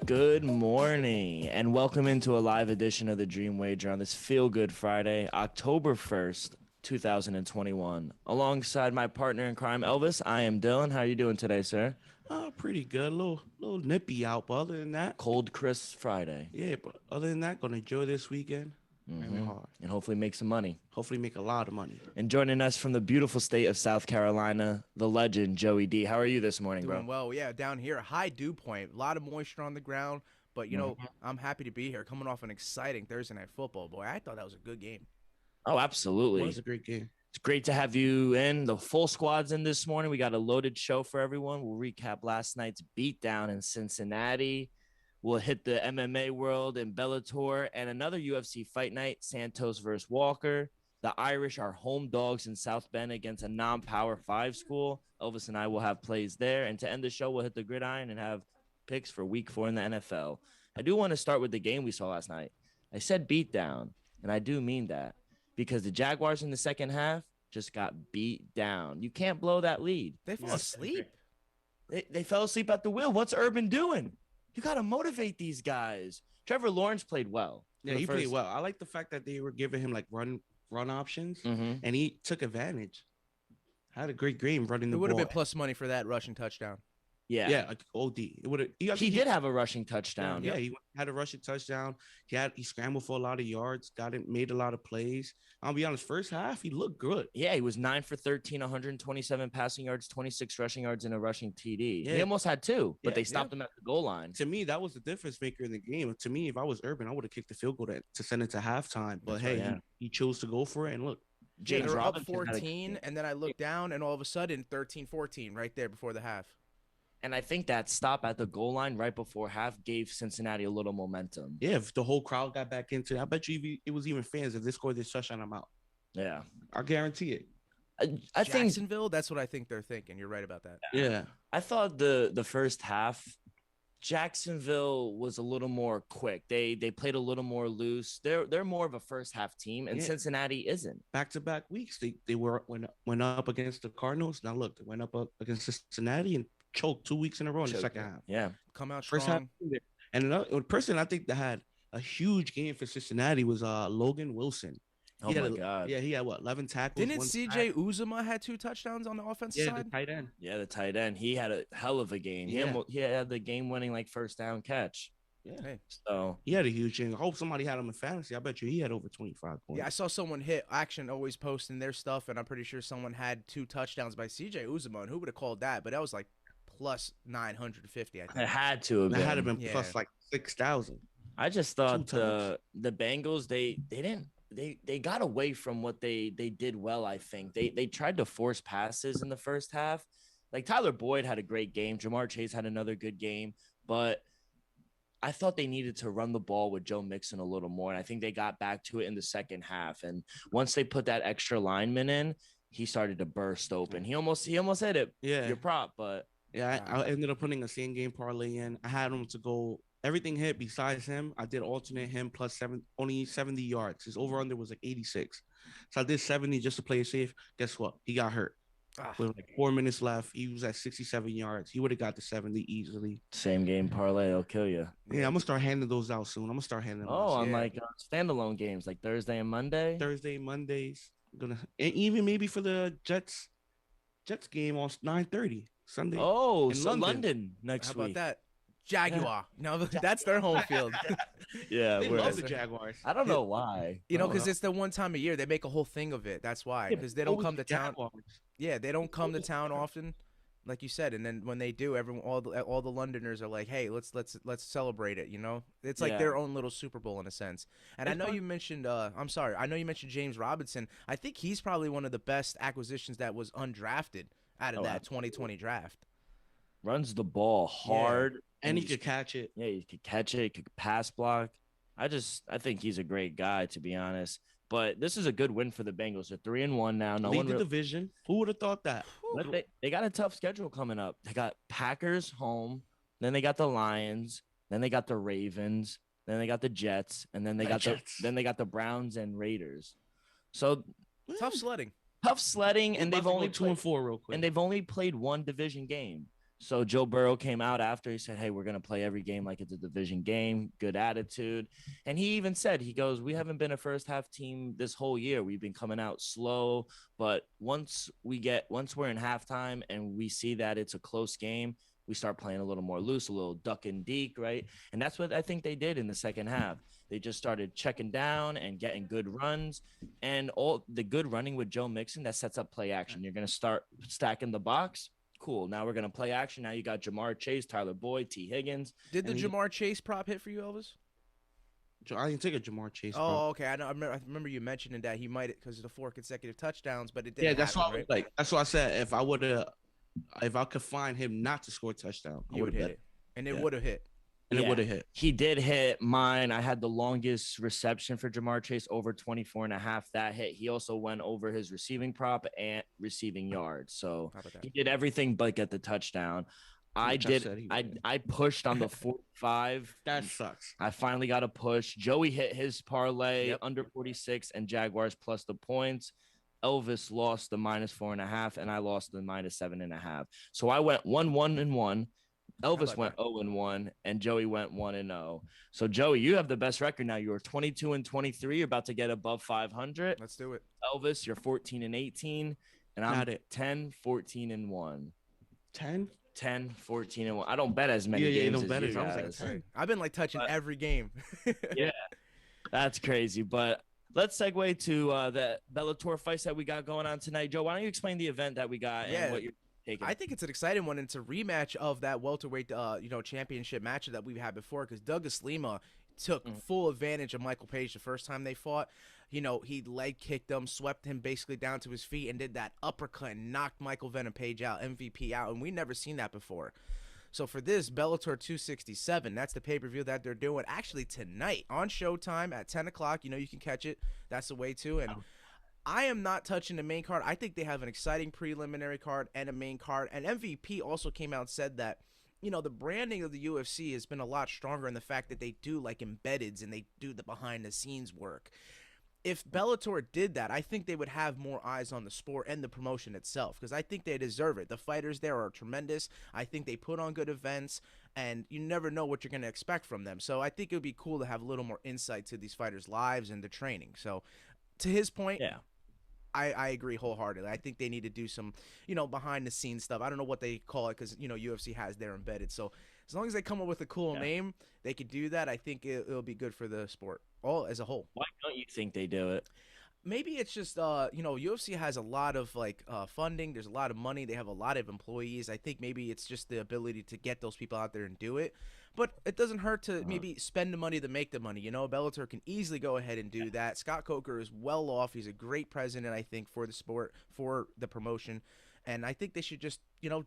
Good morning and welcome into a live edition of the Dream Wager on this Feel Good Friday, October 1st, 2021. Alongside my partner in crime, Elvis, I am Dylan. How are you doing today, sir? Pretty good. A little nippy out, but other than that, Cold, crisp Friday. yeah. But other than that, gonna enjoy this weekend. Very hard. And hopefully make some money. Hopefully, make a lot of money. And joining us from the beautiful state of South Carolina, the legend, Joey D. How are you this morning, Doing bro? well, yeah. Down here, high dew point, a lot of moisture on the ground, but I'm happy to be here. Coming off an exciting Thursday night football, boy. I thought that was a good game. Oh, It absolutely. was a great game. It's great to have you in. The full squad's in this morning. We got a loaded show for everyone. We'll recap last night's beatdown in Cincinnati. We'll hit the MMA world in Bellator and another UFC fight night, Santos versus Walker. The Irish are home dogs in South Bend against a non-power 5 school. Elvis and I will have plays there. And to end the show, we'll hit the gridiron and have picks for week 4 in the NFL. I do want to start with the game we saw last night. I said beatdown, and I do mean that, because the Jaguars in the second half just got beat down. You can't blow that lead. They fell asleep. They fell asleep at the wheel. What's Urban doing? You got to motivate these guys. Trevor Lawrence played well. Yeah, he played well. I like the fact that they were giving him like run options, and he took advantage. Had a great game running the It ball. would have been plus money for that rushing touchdown. Yeah. like OD. It would have. He did have a rushing touchdown. Yeah, he had a rushing touchdown. He scrambled for a lot of yards. Made a lot of plays. I'll be honest. First half, he looked good. Yeah, he was 9 for 13, 127 passing yards, 26 rushing yards, and a rushing TD. Yeah. He almost had 2, but Yeah, they stopped him at the goal line. To me, that was the difference maker in the game. To me, if I was Urban, I would have kicked the field goal to send it to halftime. But That's hey, right, yeah. he chose to go for it. And look, They James were up Robinson had a- 14, and then I looked down, and all of a sudden, 13-14 right there before the half. And I think that stop at the goal line right before half gave Cincinnati a little momentum. yeah, if the whole crowd got back into it, I bet you it was even fans if they scored this touchdown, I'm out. Yeah. I guarantee it. I think Jacksonville, that's what I think they're thinking. You're right about that. Yeah. I thought the first half, Jacksonville was a little more quick. They played a little more loose. They're more of a first half team, and Yeah. Cincinnati isn't. Back-to-back weeks, they went up against the Cardinals. Now look, they went up against Cincinnati and choked 2 weeks in a row in the second half. Yeah. Come out First half, strong. and another person I think that had a huge game for Cincinnati was Logan Wilson. Oh He had my God. Yeah, he had 11 tackles. Didn't one CJ sack. Uzuma had 2 touchdowns on the offensive Yeah, the side? tight end. Yeah, the tight end. He had a hell of a game. Yeah. He had the game-winning like first down catch. Yeah. Hey. So He had a huge game. I hope somebody had him in fantasy. I bet you he had over 25 points. Yeah, I saw someone hit Action always posting their stuff, and I'm pretty sure someone had 2 touchdowns by CJ Uzuma, and who would have called that? But that was like plus 950, I it think. had to have That been. had to been Yeah. plus like 6,000. I just thought Two times. the Bengals they got away from what they did well. I think they tried to force passes in the first half. Like Tyler Boyd had a great game. Jamar Chase had another good game, but I thought they needed to run the ball with Joe Mixon a little more, and I think they got back to it in the second half. And once they put that extra lineman in, he started to burst open. He almost hit it. Yeah. Your prop, but Yeah, I ended up putting a same game parlay in. I had him to go everything hit besides him. I did alternate him plus only 70 yards. His over under was like 86. So I did 70 just to play it safe. Guess what? He got hurt. Ah. With like 4 minutes left, he was at 67 yards. He would have got the 70 easily. same game parlay will kill you. Yeah, I'm gonna start handing those out soon. I'm gonna start handing them Oh, out on Yeah. like standalone games like Thursday and Monday. Thursday, Mondays. And even maybe for the Jets game on 9:30 Sunday. Oh, in so London. London next How about week. that? Jaguar. No, that's their home field. Yeah, They we're- love the Jaguars. I don't know why. You know, I don't because it's the one time a year they make a whole thing of it. That's why. Yeah, Because they don't always come to the town. Jaguars. Yeah, they don't come to town often, like you said. And then when they do, everyone, all the Londoners are like, "Hey, let's celebrate it." You know, it's like Yeah. their own little Super Bowl in a sense. And I It's know fun. you mentioned. I'm sorry. I know you mentioned James Robinson. I think he's probably one of the best acquisitions that was undrafted out of Oh, that absolutely. 2020 draft. runs the ball hard, And he he's- could catch it. Yeah, he could catch it, he could pass block. I think he's a great guy, to be honest. But this is a good win for the Bengals. They're 3-1 now. No Lead one the really, division. Who would have thought that? but they got a tough schedule coming up. They got Packers home, then they got the Lions, then they got the Ravens, then they got the Jets, and then they The got Jets. the Browns and Raiders. So Tough sledding. tough sledding, and We're they've about to go only 2 and 4 real quick. and they've only played one division game. So Joe Burrow came out after. He said, "Hey, we're gonna play every game like it's a division game. Good attitude." And he even said, "He goes, we haven't been a first half team this whole year. We've been coming out slow, but once we're in halftime and we see that it's a close game, we start playing a little more loose, a little duck and deke, right?" And that's what I think they did in the second half. They just started checking down and getting good runs, and all the good running with Joe Mixon that sets up play action. You're gonna start stacking the box. Cool. Now we're gonna play action. Now you got Jamar Chase, Tyler Boyd, T. Higgins. Did the Jamar Chase prop hit for you, Elvis? I didn't take a Jamar Chase. Oh, okay. I remember you mentioning that he might because of the 4 consecutive touchdowns, but it didn't. Yeah, that's happen, why right? like that's why I said if I could find him not to score a touchdown, I You would would have hit it, and it would have hit. And it would have hit. He did hit mine. I had the longest reception for Jamar Chase, over 24.5. That hit. He also went over his receiving prop and receiving yards. So he did everything but get the touchdown. I pushed on the 45. That sucks. I finally got a push. Joey hit his parlay under 46 and Jaguars plus the points. Elvis lost the -4.5 and I lost the -7.5. So I went 1-1-1. Elvis went 0-1 and Joey went 1-0. So Joey, you have the best record now. You're 22-23. You're about to get above 500. Let's do it. Elvis, you're 14-18, and I'm 10-14-1. 10-14-1. I don't bet as many games as you guys. I've been like touching every game. Yeah, that's crazy. But let's segue to the Bellator fights that we got going on tonight. Joe, why don't you explain the event that we got and what you're taking? I think it's an exciting one. It's a rematch of that welterweight, championship match that we've had before because Douglas Lima took full advantage of Michael Page the first time they fought. He leg kicked him, swept him basically down to his feet, and did that uppercut and knocked Michael Venom Page out, MVP out, and we never seen that before. So for this Bellator 267, that's the pay-per-view that they're doing actually tonight on Showtime at 10 o'clock. You can catch it. That's the way too. And I am not touching the main card. I think they have an exciting preliminary card and a main card. And MVP also came out and said that, the branding of the UFC has been a lot stronger in the fact that they do like embeddeds and they do the behind-the-scenes work. If Bellator did that, I think they would have more eyes on the sport and the promotion itself because I think they deserve it. The fighters there are tremendous. I think they put on good events, and you never know what you're going to expect from them. So I think it would be cool to have a little more insight to these fighters' lives and their training. So to his point, I agree wholeheartedly. I think they need to do some, behind-the-scenes stuff. I don't know what they call it because, UFC has their embedded. So as long as they come up with a cool name, they could do that. I think it'll be good for the sport all as a whole. Why don't you think they do it? Maybe it's just, UFC has a lot of funding. There's a lot of money. They have a lot of employees. I think maybe it's just the ability to get those people out there and do it. But it doesn't hurt to maybe spend the money to make the money. Bellator can easily go ahead and do that. Scott Coker is well off. He's a great president, I think, for the sport, for the promotion. And I think they should just,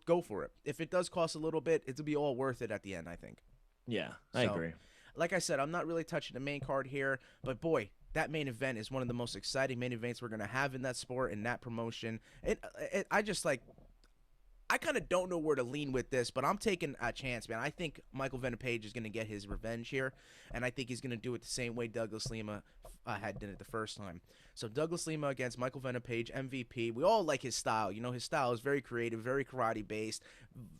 go for it. If it does cost a little bit, it'll be all worth it at the end, I think. Yeah, I agree. Like I said, I'm not really touching the main card here. But, boy, that main event is one of the most exciting main events we're going to have in that sport and that promotion. I kind of don't know where to lean with this, but I'm taking a chance, man. I think Michael Venom Page is going to get his revenge here, and I think he's going to do it the same way Douglas Lima had done it the first time. So Douglas Lima against Michael Venom Page, MVP. We all like his style. His style is very creative, very karate-based,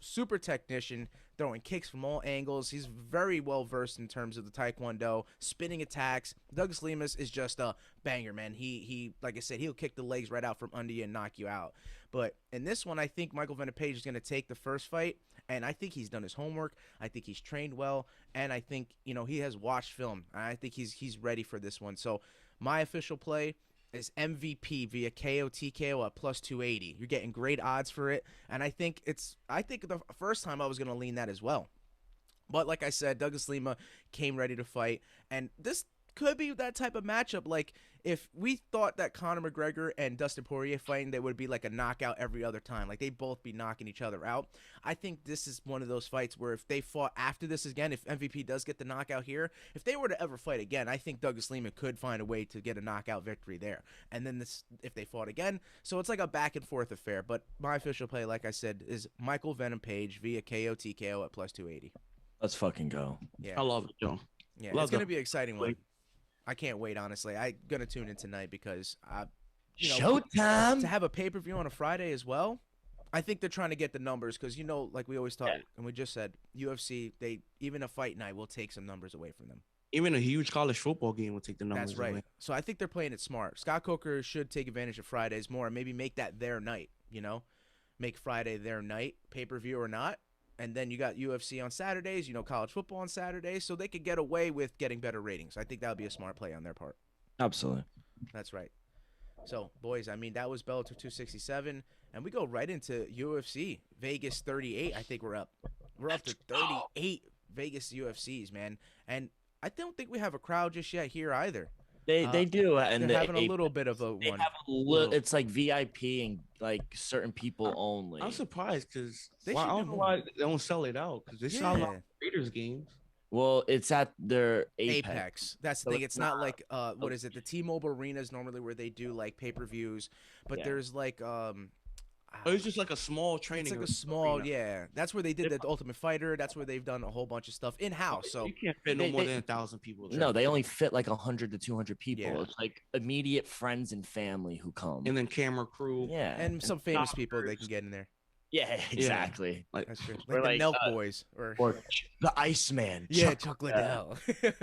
super technician, throwing kicks from all angles. He's very well-versed in terms of the Taekwondo, spinning attacks. Douglas Lima is just a banger, man. He like I said, he'll kick the legs right out from under you and knock you out. But in this one, I think Michael Venom Page is going to take the first fight, and I think he's done his homework. I think he's trained well, and I think, he has watched film. I think he's ready for this one. So my official play is MVP via KO TKO at plus 280. You're getting great odds for it, and I think the first time I was going to lean that as well. But like I said, Douglas Lima came ready to fight, and this could be that type of matchup. Like, if we thought that Conor McGregor and Dustin Poirier fighting, they would be like a knockout every other time. Like, they both be knocking each other out. I think this is one of those fights where if they fought after this again, if MVP does get the knockout here, if they were to ever fight again, I think Douglas Lima could find a way to get a knockout victory there. And then if they fought again, so it's like a back and forth affair. But my official play, like I said, is Michael Venom Page via KO TKO at plus 280. Let's fucking go. Yeah, I love it, Joe. Yeah, it's going to be an exciting one. I can't wait, honestly. I'm going to tune in tonight because, Showtime! To have a pay-per-view on a Friday as well, I think they're trying to get the numbers because like we always talk, Yeah. and we just said UFC. They even a fight night will take some numbers away from them. Even a huge college football game will take the numbers That's right. away. So I think they're playing it smart. Scott Coker should take advantage of Fridays more and maybe make that their night. Make Friday their night, pay-per-view or not. And then you got UFC on Saturdays, college football on Saturdays, so they could get away with getting better ratings. I think that would be a smart play on their part. Absolutely. That's right. So, boys, I mean, that was Bellator 267, and we go right into UFC Vegas 38. I think we're up. We're up to 38 Vegas UFCs, man. And I don't think we have a crowd just yet here either. They do, and They're having a little bit of a they one. have a little. It's like VIP and like certain people only. I'm surprised because They I should don't do know why they don't sell it out because they sell out Yeah. Raiders games. Well, it's at their Apex. Apex. That's the So thing. it's It's not not- like what is it? The T-Mobile Arena is normally where they do like pay-per-views, but Yeah. there's like But it's just like a small training. it's like a small, arena. yeah. That's where they did the Ultimate Fighter. That's where they've done a whole bunch of stuff in house. So you can't fit no They- more they- than 1,000 people. No, they only fit like 100 to 200 people. Yeah. It's like immediate friends and family who come. And then camera crew. yeah, and some famous people they doctors. can get in there. yeah, exactly. Like That's true. Or Like the like, Nelk Boys or Or the Iceman. yeah, Chuck Chuck Liddell. Liddell.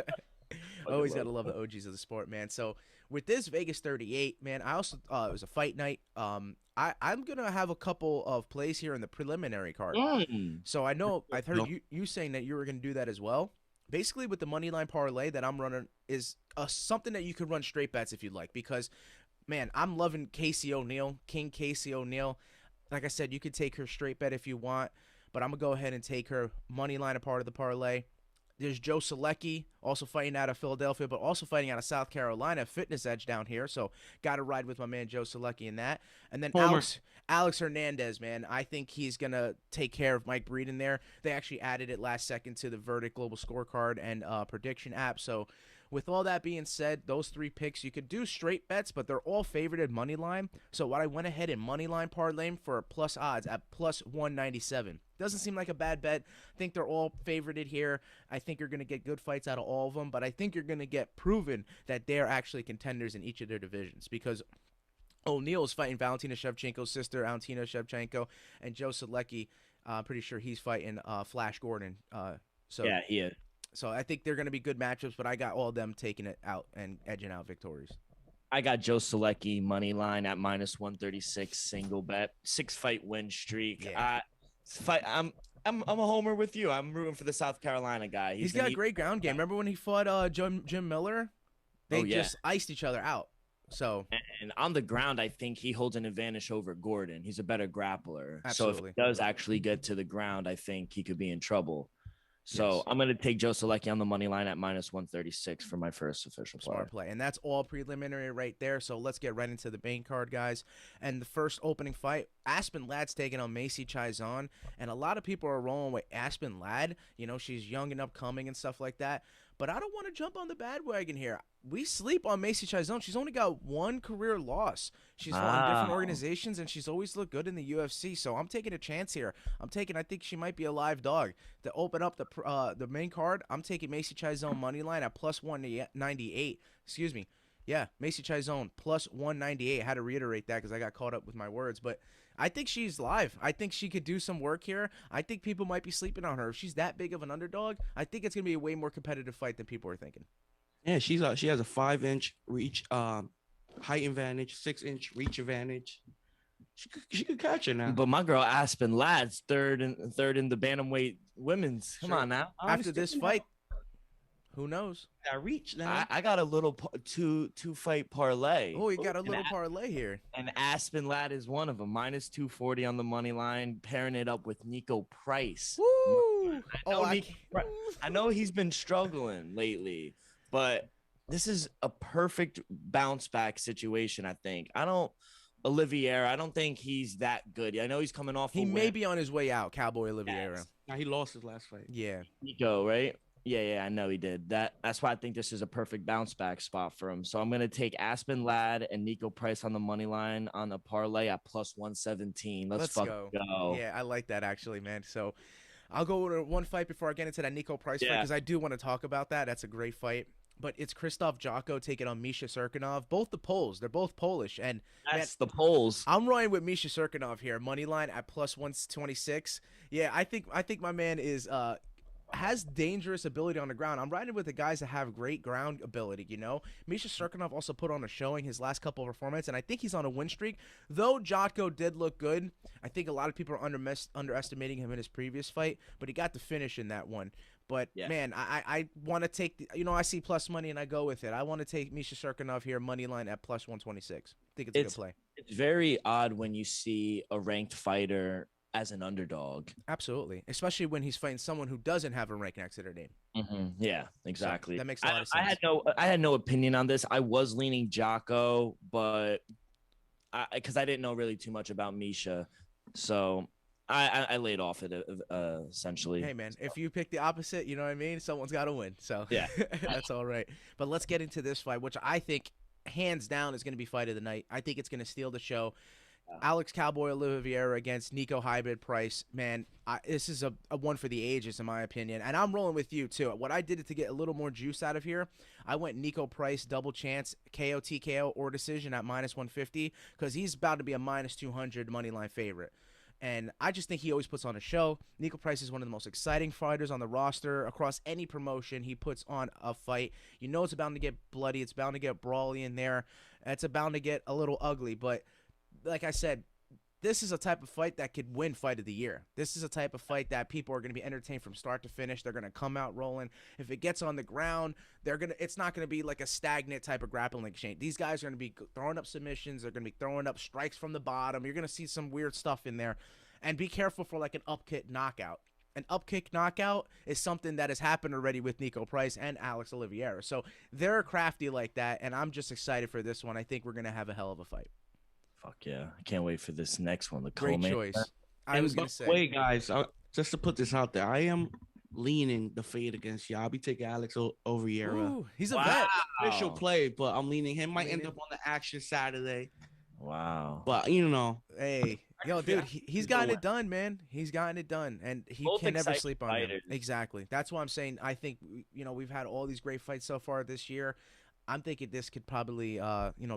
Always gotta love the OGs of the sport, man. So with this Vegas 38, man, I also it was a fight night. I'm gonna have a couple of plays here in the preliminary card. Mm. So I know I've heard No. you saying that you were gonna do that as well. Basically, with the money line parlay that I'm running is something that you could run straight bets if you'd like. Because, man, I'm loving Casey O'Neill, King Casey O'Neill. Like I said, you could take her straight bet if you want, but I'm gonna go ahead and take her money line a part of the parlay. There's Joe Selecki, also fighting out of Philadelphia, but also fighting out of South Carolina, Fitness Edge down here. So got to ride with my man Joe Selecki in that. And then Homer. Alex Hernandez, man, I think he's gonna take care of Mike Breeden there. They actually added it last second to the Verdict Global Scorecard and prediction app. So with all that being said, those three picks, you could do straight bets, but they're all favorited money line. So what I went ahead and money line parlayed for plus odds at plus 197. Doesn't seem like a bad bet. I think they're all favorited here. I think you're going to get good fights out of all of them, but I think you're going to get proven that they're actually contenders in each of their divisions because O'Neal is fighting Valentina Shevchenko's sister, Valentina Shevchenko, and Joe Selecki, I'm pretty sure he's fighting Flash Gordon. Yeah, he is. So I think they're going to be good matchups, but I got all of them taking it out and edging out victories. I got Joe Selecki money line at minus 136 single bet, 6-fight win streak. Yeah. I'm a homer with you. I'm rooting for the South Carolina guy. He's got a great ground game. Remember when he fought Jim Miller? They Oh, yeah. just iced each other out. So And on the ground, I think he holds an advantage over Gordon. He's a better grappler. So Absolutely. if he does actually get to the ground, I think he could be in trouble. So Yes. I'm going to take Joe Selecki on the money line at minus 136 for my first official play. smart play. And that's all preliminary right there. So let's get right into the main card, guys. And the first opening fight, Aspen Ladd's taking on Macy Chiasson. And a lot of people are rolling with Aspen Ladd. You know, she's young and upcoming and stuff like that. But I don't want to jump on the bandwagon here. We sleep on Macy Chiasson. She's only got one career loss. She's fought in different Wow. organizations, and she's always looked good in the UFC. So I'm taking a chance here. I think she might be a live dog. To open up the main card, I'm taking Macy Chiasson money line at plus 198. Excuse me. Yeah, Macy Chiasson plus 198. I had to reiterate that because I got caught up with my words. But I think she's live. I think she could do some work here. I think people might be sleeping on her. If she's that big of an underdog, I think it's going to be a way more competitive fight than people are thinking. Yeah, she has a 5-inch reach, height advantage, 6-inch reach advantage. She could catch her now. But my girl Aspen Ladd's third in the bantamweight women's. Come Sure. on now. After this fight, who knows? that reach now. I got a little two fight parlay. Oh, you got a And little parlay here. And Aspen Ladd is one of them. Minus 240 on the money line, pairing it up with Nico Price. Woo! know I Nico Pri- I know he's been struggling lately, but this is a perfect bounce back situation, I think. Oliveira, I don't think he's that good. I know he's coming off. He a may win. be on his way out, Cowboy Oliveira. Yes. Now he lost his last fight. Yeah. Nico, right? Yeah, I know he did. That's why I think this is a perfect bounce back spot for him. So I'm gonna take Aspen Ladd and Nico Price on the money line on the parlay at plus 117. Let's fucking go. Yeah, I like that actually, man. So I'll go with one fight before I get into that Nico Price fight Yeah. because I do want to talk about that. That's a great fight. but it's Krzysztof Jotko taking on Misha Serkinov. Both the Poles. They're both Polish. And man, That's the polls. I'm running with Misha Serkinov here. Money line at plus 126. Yeah, I think my man is has dangerous ability on the ground. I'm riding with the guys that have great ground ability, you know. Misha Serkinov also put on a showing his last couple of performances, and I think he's on a win streak. Though Jotko did look good, I think a lot of people are underestimating him in his previous fight, but he got the finish in that one. But Yeah. man, I want to take I see plus money and I go with it. I want to take Misha Serkinov here, money line at plus 126. I think it's a good play. It's very odd when you see a ranked fighter as an underdog. Absolutely, especially when he's fighting someone who doesn't have a rank next to their name. Yeah, exactly. So that makes a lot of sense. I had no opinion on this. I was leaning Jocko, but because I didn't know really too much about Misha, so I laid off it essentially. Hey man, if you pick the opposite, you know what I mean. Someone's got to win, so Yeah. that's all right. But let's get into this fight, which I think hands down is going to be fight of the night. I think it's going to steal the show. Alex Cowboy Oliveira against Nico Hybrid Price. Man, this is a one for the ages, in my opinion. And I'm rolling with you, too. What I did to get a little more juice out of here, I went Nico Price double chance, KO, TKO, or decision at minus 150 because he's about to be a minus 200 money line favorite. And I just think he always puts on a show. Nico Price is one of the most exciting fighters on the roster. Across any promotion, he puts on a fight. You know it's bound to get bloody. It's bound to get brawly in there. It's bound to get a little ugly, but like I said, this is a type of fight that could win fight of the year. This is a type of fight that people are going to be entertained from start to finish. They're going to come out rolling. If it gets on the ground, it's not going to be like a stagnant type of grappling exchange. These guys are going to be throwing up submissions. They're going to be throwing up strikes from the bottom. You're going to see some weird stuff in there. And be careful for like an upkick knockout. An upkick knockout is something that has happened already with Nico Price and Alex Oliveira. So they're crafty like that, and I'm just excited for this one. I think we're going to have a hell of a fight. Fuck yeah. I can't wait for this next one. The Great co-main choice. event. I was going to say. Wait, guys, just to put this out there, I am leaning the fade against you. I'll be taking Alex Oliveira. Ooh, he's a Wow. vet. Official play, but I'm leaning him. Might end Leaning. up on the action Saturday, Wow. but you know, Hey, yo, dude, he's gotten it done, man. He's gotten it done, and he Both can never exciting sleep on him. fighters. Exactly. That's why I'm saying I think we've had all these great fights so far this year. I'm thinking this could probably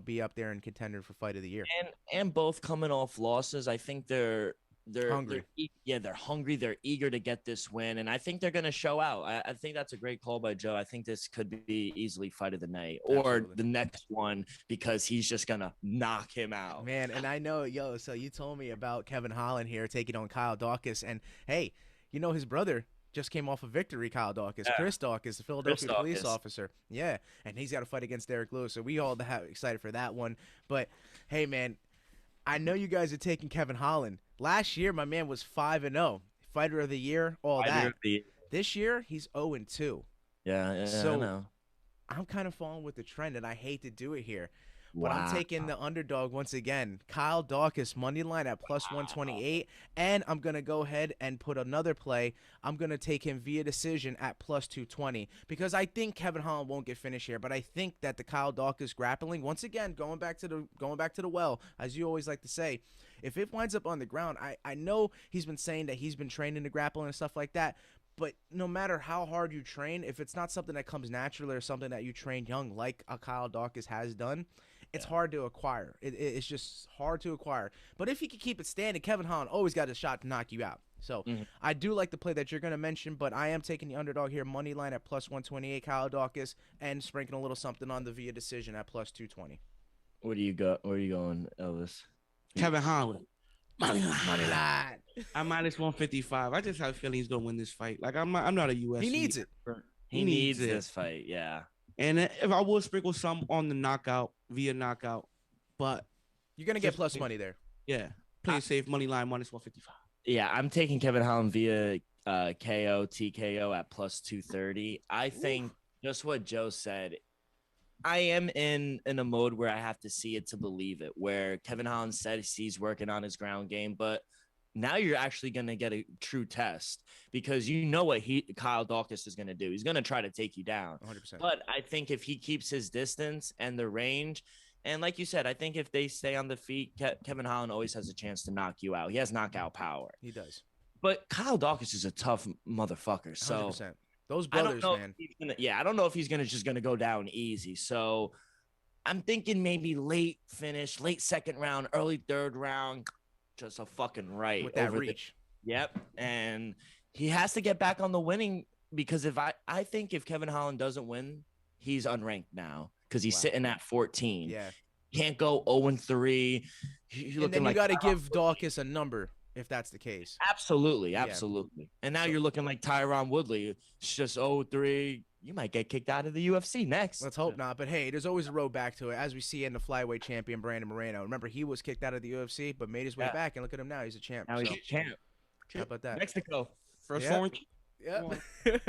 be up there and contender for fight of the year. And both coming off losses. I think they're Hungry. They're hungry. They're eager to get this win, and I think they're going to show out. I think that's a great call by Joe. I think this could be easily fight of the night or Absolutely. the next one because he's just going to knock him out. Man, and I know, so you told me about Kevin Holland here taking on Kyle Dawkins, and hey, his brother just came off a victory, Kyle Dawkins. Yeah. Chris Dawkins, the Philadelphia police Dawkins. officer. Yeah, and he's got to fight against Derek Lewis, so we all excited for that one. But, hey, man, I know you guys are taking Kevin Holland. Last year, my man was 5-0. Fighter of the year, all Fighter that. of the- This year, he's 0-2. Yeah, So- I know. I'm kind of following with the trend, and I hate to do it here. But I'm taking the underdog once again. Kyle Dawkins, money line at plus 128. And I'm going to go ahead and put another play. I'm going to take him via decision at plus 220. Because I think Kevin Holland won't get finished here. But I think that the Kyle Dawkins grappling, once again, going back to the well, as you always like to say, if it winds up on the ground, I know he's been saying that he's been training to grapple and stuff like that. But no matter how hard you train, if it's not something that comes naturally or something that you train young, like a Kyle Dawkins has done, it's hard to acquire. It's just hard to acquire. But if you can keep it standing, Kevin Holland always got a shot to knock you out. So I do like the play that you're going to mention, but I am taking the underdog here, money line at plus 128, Kyle Dawkins, and sprinkling a little something on the via decision at plus 220. Where do you go? Where are you going, Elvis? Kevin Holland. Money line. I'm minus 155. I just have a feeling he's gonna win this fight. Like I'm not a UFC. He needs it. He needs needs it. this fight. Yeah. And if I will sprinkle some on the knockout via knockout, but You're going to get Just- plus money there. yeah, play safe money line minus 155. Yeah, I'm taking Kevin Holland via KO, TKO at plus 230. I think just what Joe said, I am in a mode where I have to see it to believe it, where Kevin Holland said he's working on his ground game, but now you're actually going to get a true test because you know what Kyle Dawkins is going to do. He's going to try to take you down. 100%. But I think if he keeps his distance and the range, and like you said, I think if they stay on the feet, Kevin Holland always has a chance to knock you out. He has knockout power. He does. But Kyle Dawkins is a tough motherfucker. So 100%. Those I don't brothers, know. man. I don't know if he's just gonna go down easy. So I'm thinking maybe late finish, late second round, early third round, just a fucking right With that over reach. Yep, and he has to get back on the winning because if I think if Kevin Holland doesn't win, he's unranked now because he's Wow. sitting at 14. Yeah. Can't go 0-3. And then you got to give Dawkins a number if that's the case. Absolutely. Yeah. And now you're looking like Tyron Woodley. It's just 0-3. You might get kicked out of the UFC next. Let's hope not. But hey, there's always a road back to it, as we see in the flyweight champion Brandon Moreno. Remember, he was kicked out of the UFC, but made his way back, and look at him now. He's a champ. Now he's a champ. How about that? Mexico. First Yeah. foreign. Yep.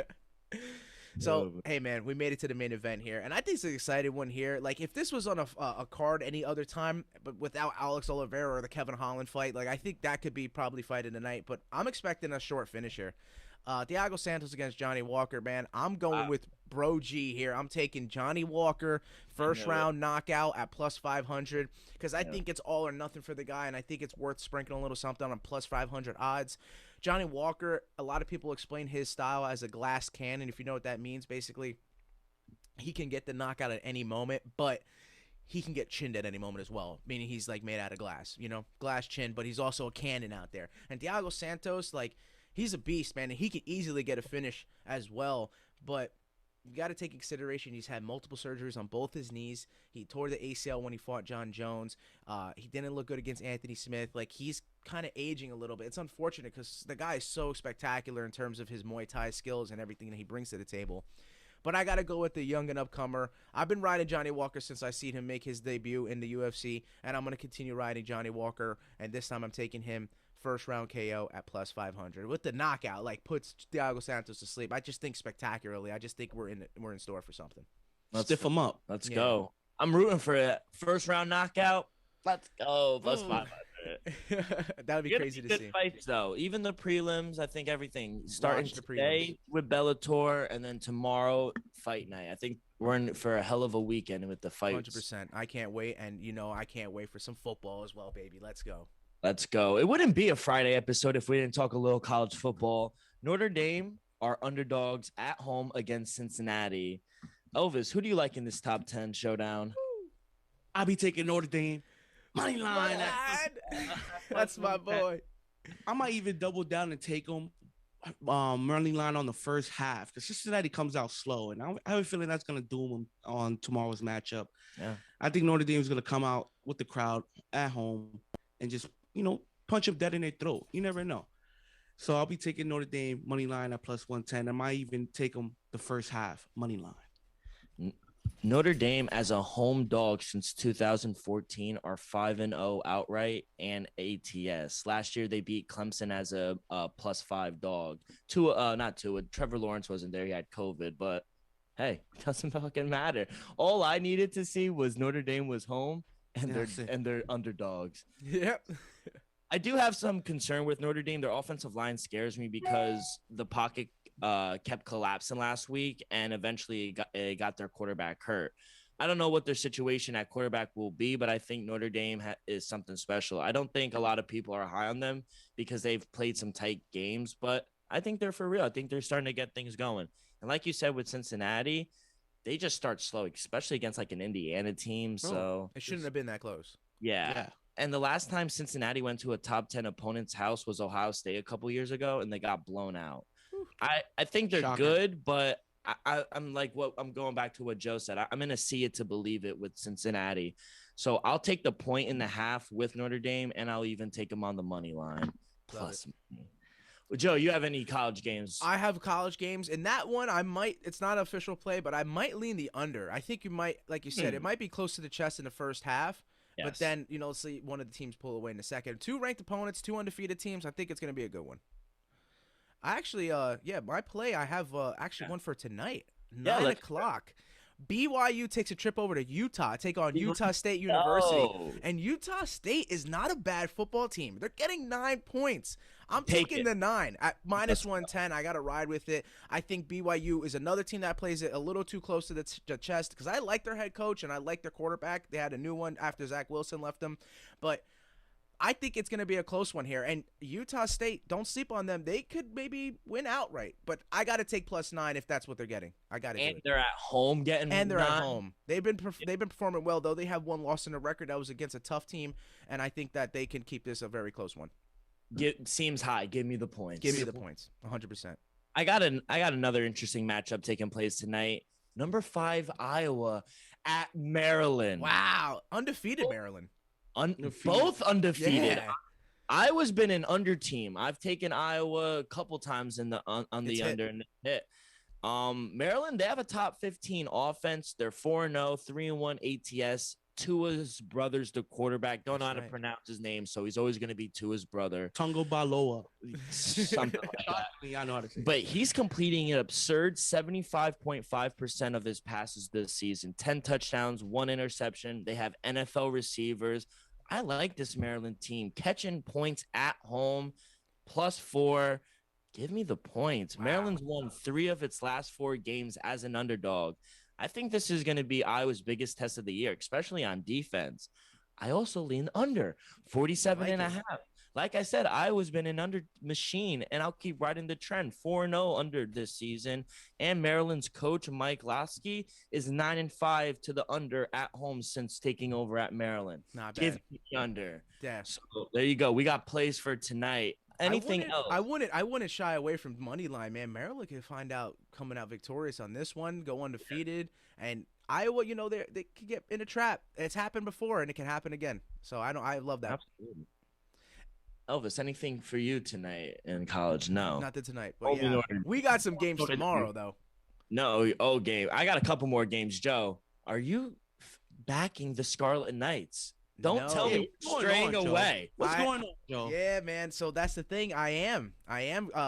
So, hey, man, we made it to the main event here. And I think it's an exciting one here. Like, if this was on a card any other time, but without Alex Oliveira or the Kevin Holland fight, like, I think that could be probably fight of the night. But I'm expecting a short finish here. Thiago Santos against Johnny Walker, man. I'm going with Bro G here. I'm taking Johnny Walker first round knockout at plus 500 because I think it's all or nothing for the guy, and I think it's worth sprinkling a little something on plus 500 odds. Johnny Walker, a lot of people explain his style as a glass cannon. If you know what that means, basically, he can get the knockout at any moment, but he can get chinned at any moment as well, meaning he's like made out of glass, glass chin, but he's also a cannon out there. And Thiago Santos, like, he's a beast, man, and he can easily get a finish as well, but you got to take in consideration he's had multiple surgeries on both his knees. He tore the ACL when he fought John Jones. He didn't look good against Anthony Smith. Like, he's kind of aging a little bit. It's unfortunate because the guy is so spectacular in terms of his Muay Thai skills and everything that he brings to the table. But I got to go with the young and upcomer. I've been riding Johnny Walker since I seen him make his debut in the UFC, and I'm going to continue riding Johnny Walker, and this time I'm taking him first round KO at plus 500 with the knockout, like, puts Thiago Santos to sleep. I just think spectacularly. I just think we're in store for something. Stiff him up. Let's go. I'm rooting for a first round knockout. Let's go. Plus 500. That would be crazy to see. Fights, though. Even the prelims, I think everything starting today with Bellator, and then tomorrow fight night. I think we're in for a hell of a weekend with the fights. 100%. I can't wait, and I can't wait for some football as well, baby. Let's go. Let's go. It wouldn't be a Friday episode if we didn't talk a little college football. Notre Dame are underdogs at home against Cincinnati. Elvis, who do you like in this top 10 showdown? I'll be taking Notre Dame. Money line. That's my boy. I might even double down and take them money line on the first half because Cincinnati comes out slow, and I have a feeling that's going to doom them on tomorrow's matchup. Yeah, I think Notre Dame is going to come out with the crowd at home and just punch them dead in their throat. You never know. So I'll be taking Notre Dame money line at plus 110. I might even take them the first half money line. Notre Dame as a home dog since 2014 are 5-0 outright and ATS. Last year they beat Clemson as a +5 dog. Trevor Lawrence wasn't there; he had COVID. But hey, it doesn't fucking matter. All I needed to see was Notre Dame was home and they're underdogs. Yep. I do have some concern with Notre Dame. Their offensive line scares me because the pocket kept collapsing last week, and eventually it got their quarterback hurt. I don't know what their situation at quarterback will be, but I think Notre Dame is something special. I don't think a lot of people are high on them because they've played some tight games, but I think they're for real. I think they're starting to get things going. And like you said with Cincinnati, they just start slow, especially against like an Indiana team. So it shouldn't have been that close. Yeah. And the last time Cincinnati went to a top 10 opponent's house was Ohio State a couple years ago, and they got blown out. I think they're good, but I'm like I'm going back to what Joe said. I'm going to see it to believe it with Cincinnati. So I'll take the 1.5 with Notre Dame, and I'll even take them on the money line. Plus money. Well, Joe, you have any college games? I have college games, and that one it's not an official play, but I might lean the under. I think you might, like you said, it might be close to the chest in the first half. Yes. But then, see one of the teams pull away in the second. 2 ranked opponents, 2 undefeated teams. I think it's going to be a good one. I actually, my play, I have one for tonight, 9 o'clock. BYU takes a trip over to Utah, take on Utah State University. And Utah State is not a bad football team. They're getting 9 points. I'm taking the 9 at minus 110. I got to ride with it. I think BYU is another team that plays it a little too close to the chest because I like their head coach and I like their quarterback. They had a new one after Zach Wilson left them. But I think it's going to be a close one here. And Utah State, don't sleep on them. They could maybe win outright. But I got to take +9 if that's what they're getting. I got to do And it. they're at home getting And they're at 9. home. They've been performing well, though. They have one loss in the record. That was against a tough team. And I think that they can keep this a very close one. Seems high. Give me the points. Give me the points. 100%. I got another interesting matchup taking place tonight. Number 5 Iowa at Maryland. Wow. Undefeated Maryland. Both undefeated. Yeah. Iowa's been an under team. I've taken Iowa a couple times in the on the It's under and hit. Maryland, they have a top 15 offense. They're 4-0, 3-1 ATS. Tua's brother's the quarterback. Don't know how to pronounce his name, so he's always going to be Tua's brother. Tungo Baloa. Something like that. I know how to say. But he's completing an absurd 75.5% of his passes this season. 10 touchdowns, 1 interception. They have NFL receivers. I like this Maryland team. Catching points at home, +4. Give me the points. Wow. Maryland's won 3 of its last 4 games as an underdog. I think this is going to be Iowa's biggest test of the year, especially on defense. I also lean under 47.5. Like I said, Iowa's been an under machine, and I'll keep riding the trend. 4-0 under this season. And Maryland's coach, Mike Lasky, is 9-5 to the under at home since taking over at Maryland. Not bad. Give me the under. Yeah. So there you go. We got plays for tonight. Anything else? I wouldn't shy away from money line, man. Maryland could find out coming out victorious on this one, go undefeated, and Iowa, they could get in a trap. It's happened before, and it can happen again. So I love that. Absolutely. Elvis, anything for you tonight in college? No. Not tonight, but yeah, we got some games tomorrow though. No, game. I got a couple more games. Joe, are you backing the Scarlet Knights? Don't tell me you're straying away. What's going on, Joe? Yeah, man. So that's the thing. I am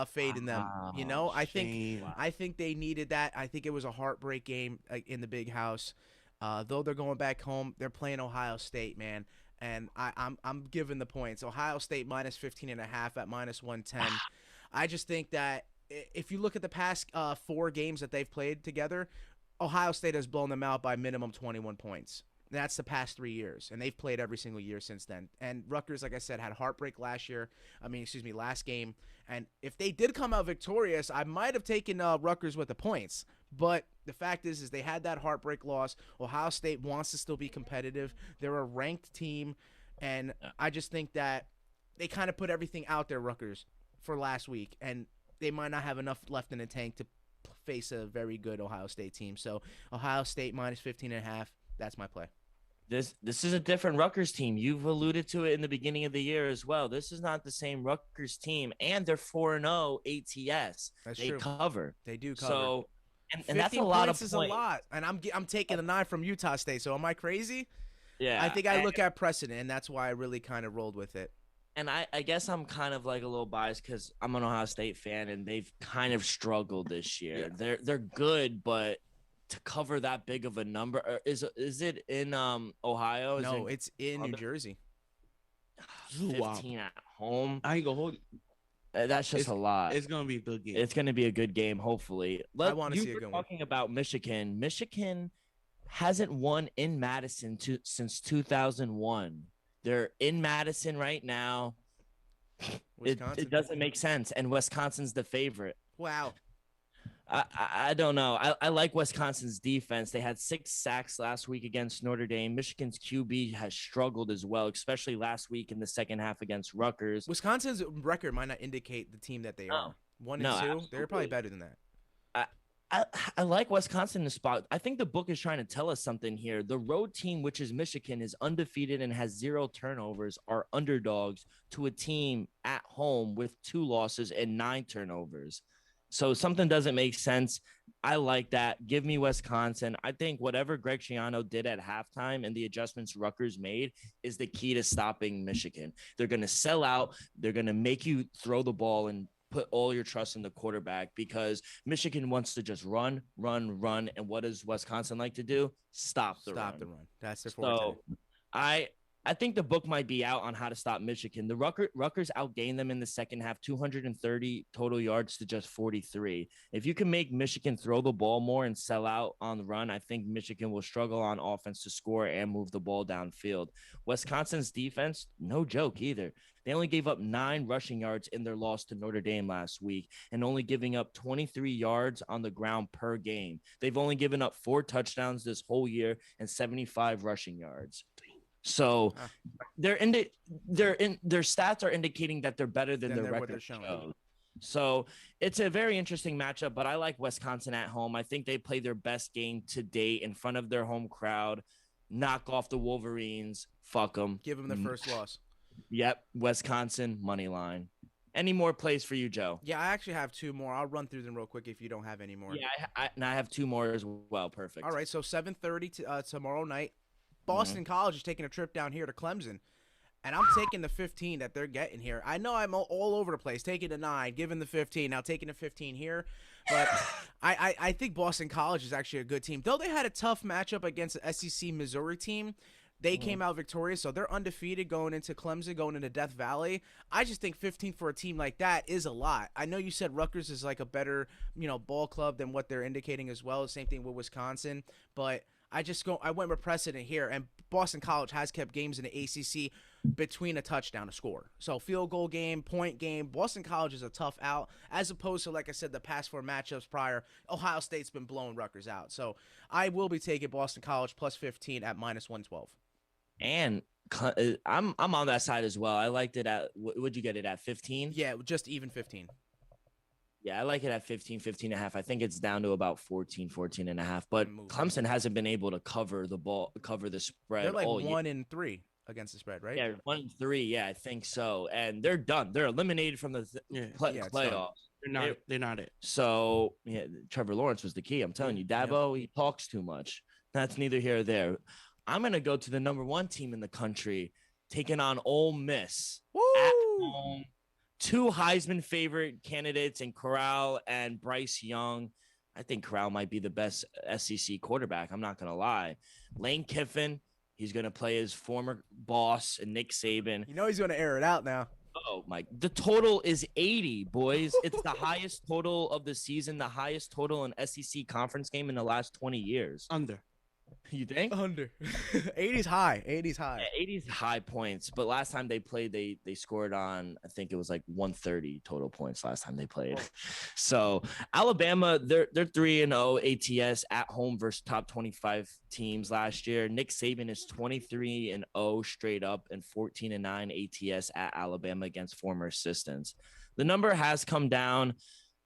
fading them. I think they needed that. I think it was a heartbreak game in the big house. Though they're going back home, they're playing Ohio State, man. And I'm giving the points. Ohio State -15.5 at -110. I just think that if you look at the past 4 games that they've played together, Ohio State has blown them out by minimum 21 points. That's the past 3 years, and they've played every single year since then. And Rutgers, like I said, had heartbreak last game. And if they did come out victorious, I might have taken Rutgers with the points. But the fact is they had that heartbreak loss. Ohio State wants to still be competitive. They're a ranked team, and I just think that they kind of put everything out there, Rutgers, for last week, and they might not have enough left in the tank to face a very good Ohio State team. So Ohio State -15.5, that's my play. This is a different Rutgers team. You've alluded to it in the beginning of the year as well. This is not the same Rutgers team, and they're 4-0 ATS. That's they true. cover. They do cover. So, and that's a lot of points. Is a lot, and I'm taking a 9 from Utah State. So am I crazy? Yeah. I think I look at precedent, and that's why I really kind of rolled with it. And I guess I'm kind of like a little biased because I'm an Ohio State fan, and they've kind of struggled this year. Yeah. They're good, but to cover that big of a number, is it in Ohio? No, it's in New Jersey. 15 at home. I ain't gonna hold you. That's just a lot. It's gonna be a good game. It's gonna be a good game, hopefully. I want to see a good one. Talking about Michigan. Michigan hasn't won in Madison since 2001. They're in Madison right now. It doesn't make sense, and Wisconsin's the favorite. Wow. I don't know. I like Wisconsin's defense. They had 6 sacks last week against Notre Dame. Michigan's QB has struggled as well, especially last week in the second half against Rutgers. Wisconsin's record might not indicate the team that they are. 1-2. Absolutely. They're probably better than that. I like Wisconsin in the spot. I think the book is trying to tell us something here. The road team, which is Michigan, is undefeated and has 0 turnovers, are underdogs to a team at home with 2 losses and 9 turnovers. So something doesn't make sense. I like that. Give me Wisconsin. I think whatever Greg Schiano did at halftime and the adjustments Rutgers made is the key to stopping Michigan. They're going to sell out. They're going to make you throw the ball and put all your trust in the quarterback because Michigan wants to just run. And what does Wisconsin like to do? Stop the run. That's their forte. So I I think the book might be out on how to stop Michigan. The Rutgers outgained them in the second half, 230 total yards to just 43. If you can make Michigan throw the ball more and sell out on the run, I think Michigan will struggle on offense to score and move the ball downfield. Wisconsin's defense, no joke either. They only gave up 9 rushing yards in their loss to Notre Dame last week and only giving up 23 yards on the ground per game. They've only given up 4 touchdowns this whole year and 75 rushing yards. So their stats are indicating that they're better than their record shows. So it's a very interesting matchup, but I like Wisconsin at home. I think they play their best game to date in front of their home crowd, knock off the Wolverines, fuck them. Give them their first loss. Yep, Wisconsin, money line. Any more plays for you, Joe? Yeah, I actually have 2 more. I'll run through them real quick if you don't have any more. Yeah, I have 2 more as well. Perfect. All right, so 7:30 tomorrow night. Boston College is taking a trip down here to Clemson, and I'm taking the 15 that they're getting here. I know I'm all over the place, taking the 9, giving the 15, now taking the 15 here, but I think Boston College is actually a good team. Though they had a tough matchup against the SEC Missouri team, they came out victorious, so they're undefeated going into Clemson, going into Death Valley. I just think 15 for a team like that is a lot. I know you said Rutgers is like a better, ball club than what they're indicating as well. Same thing with Wisconsin, but I went with precedent here, and Boston College has kept games in the ACC between a touchdown to score. So field goal game, point game, Boston College is a tough out, as opposed to, like I said, the past 4 matchups prior, Ohio State's been blowing Rutgers out. So I will be taking Boston College plus 15 at minus 112. And I'm on that side as well. I liked it at, would you get it at 15? Yeah, just even 15. Yeah, I like it at 15 and a half. I think it's down to about 14 and a half. But Clemson hasn't been able to cover the spread. They're like 1-3 against the spread, right? Yeah, 1-3. Yeah, I think so. And they're done. They're eliminated from the playoffs. They're not it. So yeah, Trevor Lawrence was the key. I'm telling you, Dabo, he talks too much. That's neither here or there. I'm gonna go to the number 1 team in the country, taking on Ole Miss at home. 2 Heisman favorite candidates in Corral and Bryce Young. I think Corral might be the best SEC quarterback. I'm not going to lie. Lane Kiffin, he's going to play his former boss, Nick Saban. He's going to air it out now. Oh, my. The total is 80, boys. It's the highest total of the season, the highest total in SEC conference game in the last 20 years. Under. You think? Under. 80's high. 80's high. Yeah, 80's high points. But last time they played, they scored on, I think it was like 130 total points last time they played. So Alabama, they're 3-0 ATS at home versus top 25 teams last year. Nick Saban is 23-0 straight up and 14-9 ATS at Alabama against former assistants. The number has come down.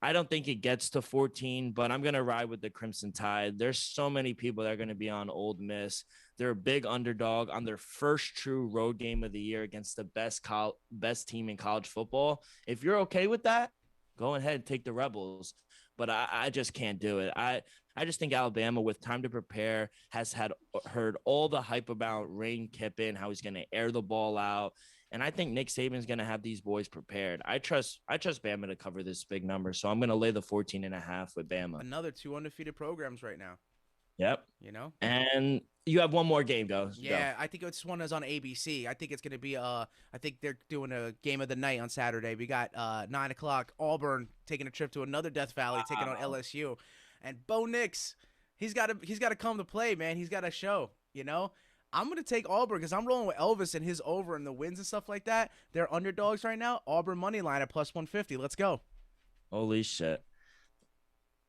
I don't think it gets to 14, but I'm going to ride with the Crimson Tide. There's so many people that are going to be on Ole Miss. They're a big underdog on their first true road game of the year against the best team in college football. If you're okay with that, go ahead and take the Rebels. But I just can't do it. I just think Alabama, with time to prepare, has heard all the hype about Lane Kiffin, how he's going to air the ball out. And I think Nick Saban's going to have these boys prepared. I trust Bama to cover this big number. So I'm going to lay the 14.5 with Bama. Another 2 undefeated programs right now. Yep. And you have one more game, go. I think this one is on ABC. I think it's going to be I think they're doing a game of the night on Saturday. We got 9 o'clock Auburn taking a trip to another Death Valley, taking on LSU. And Bo Nix, he's got to come to play, man. He's got to show, I'm going to take Auburn because I'm rolling with Elvis and his over and the wins and stuff like that. They're underdogs right now. Auburn money line at plus 150. Let's go. Holy shit.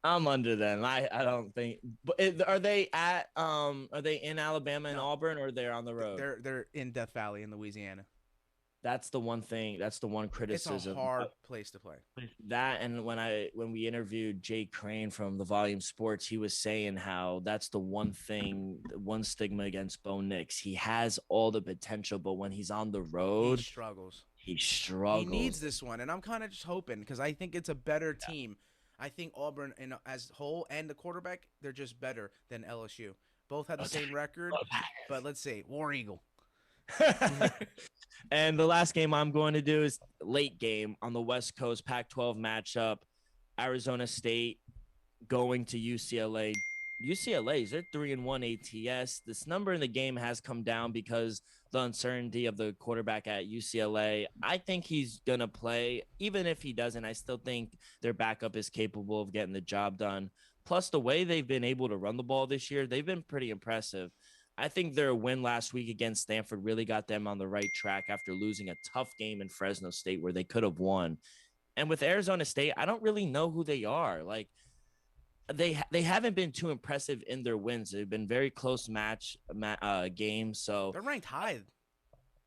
I'm under them. I don't think. But are they in Alabama and Auburn, or they're on the road? They're in Death Valley in Louisiana. That's the one thing. That's the one criticism. It's a hard place to play. That, and when we interviewed Jay Crane from the Volume Sports, he was saying how that's the one thing, one stigma against Bo Nix. He has all the potential, but when he's on the road, he struggles. He needs this one, and I'm kind of just hoping because I think it's a better team. I think Auburn, as a whole, and the quarterback, they're just better than LSU. Both had the same record, but let's see, War Eagle. And the last game I'm going to do is late game on the West Coast Pac-12 matchup. Arizona State going to UCLA. UCLA, they're 3-1 ATS. This number in the game has come down because the uncertainty of the quarterback at UCLA. I think he's gonna play. Even if he doesn't, I still think their backup is capable of getting the job done. Plus, the way they've been able to run the ball this year, they've been pretty impressive. I think their win last week against Stanford really got them on the right track after losing a tough game in Fresno State where they could have won. And with Arizona State, I don't really know who they are. Like, they haven't been too impressive in their wins. They've been very close games. So They're ranked high.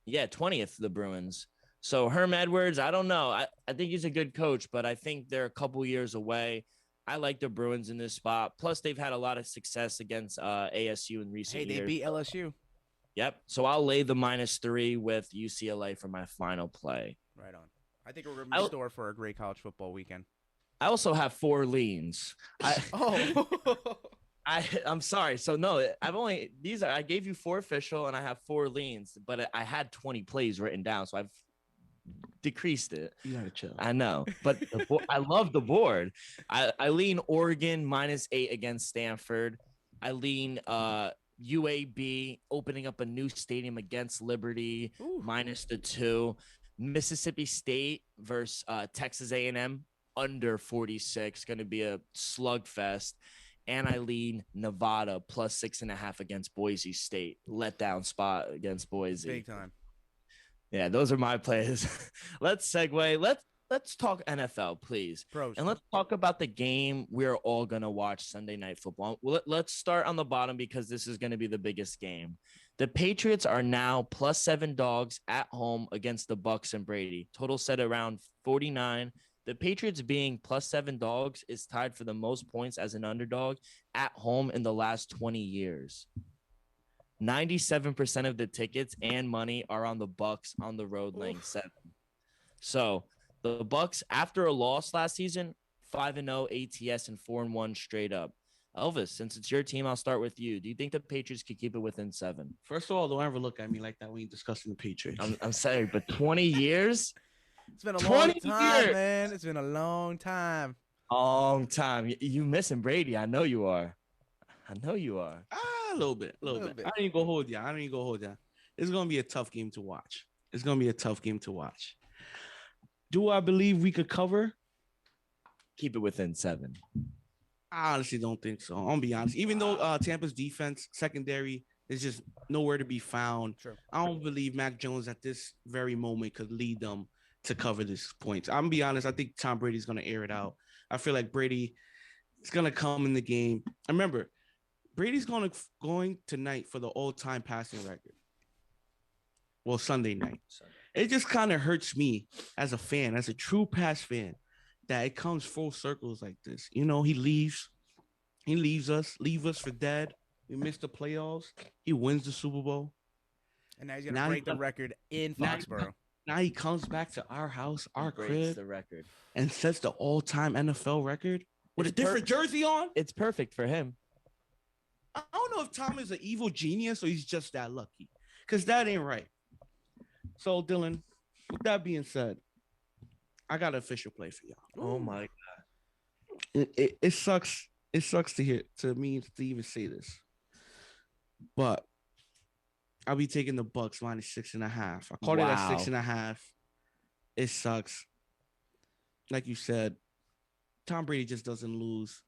yeah, 20th the Bruins. So Herm Edwards, I don't know. I think he's a good coach, but I think they're a couple years away. I like the Bruins in this spot. Plus, they've had a lot of success against ASU in recent years. Hey, they beat LSU. Yep. So I'll lay the -3 with UCLA for my final play. Right on. I think we're in store for a great college football weekend. I also have 4 leans. Oh. I'm sorry. So no, I gave you 4 official and I have 4 leans, but I had 20 plays written down, so I've decreased it. You gotta chill. I know, but I love the board. I lean Oregon -8 against Stanford. I lean UAB opening up a new stadium against Liberty -2. Mississippi State versus Texas A&M under 46, going to be a slugfest. And I lean Nevada +6.5 against Boise State. Letdown spot against Boise. Big time. Yeah, those are my plays. Let's segue. Let's talk NFL, please. Pros. And let's talk about the game we're all going to watch Sunday Night Football. Let's start on the bottom because this is going to be the biggest game. The Patriots are now +7 dogs at home against the Bucs and Brady. Total set around 49. The Patriots being +7 dogs is tied for the most points as an underdog at home in the last 20 years. 97% of the tickets and money are on the Bucs on the road laying 7. So the Bucs, after a loss last season, 5-0 ATS and 4-1 straight up. Elvis, since it's your team, I'll start with you. Do you think the Patriots could keep it within 7? First of all, don't ever look at me like that when you're discussing the Patriots. I'm sorry, but 20 years? It's been a long time, man. It's been a long time. Long time. You missing Brady. I know you are. A little bit. I don't even go hold ya. It's going to be a tough game to watch. Do I believe we could cover? Keep it within 7. I honestly don't think so. I'll be honest. Even though Tampa's defense secondary is just nowhere to be found, True. I don't believe Mac Jones at this very moment could lead them to cover this points. I'm gonna be honest. I think Tom Brady's gonna air it out. I feel like Brady is gonna come in the game. And remember, Brady's going tonight for the all-time passing record. Well, Sunday night. It just kind of hurts me as a fan, as a true pass fan, that it comes full circles like this. You know, he leaves us for dead. We missed the playoffs. He wins the Super Bowl. And now he's going to break the record in Foxborough. Now he comes back to our house, our crib, the record, and sets the all-time NFL record with a different jersey on. It's perfect for him. I don't know if Tom is an evil genius or he's just that lucky, because that ain't right. So, Dylan, with that being said, I got an official play for y'all. Oh my God. It sucks. It sucks to even say this, but I'll be taking the Bucs -6.5. I called it at 6.5. It sucks. Like you said, Tom Brady just doesn't lose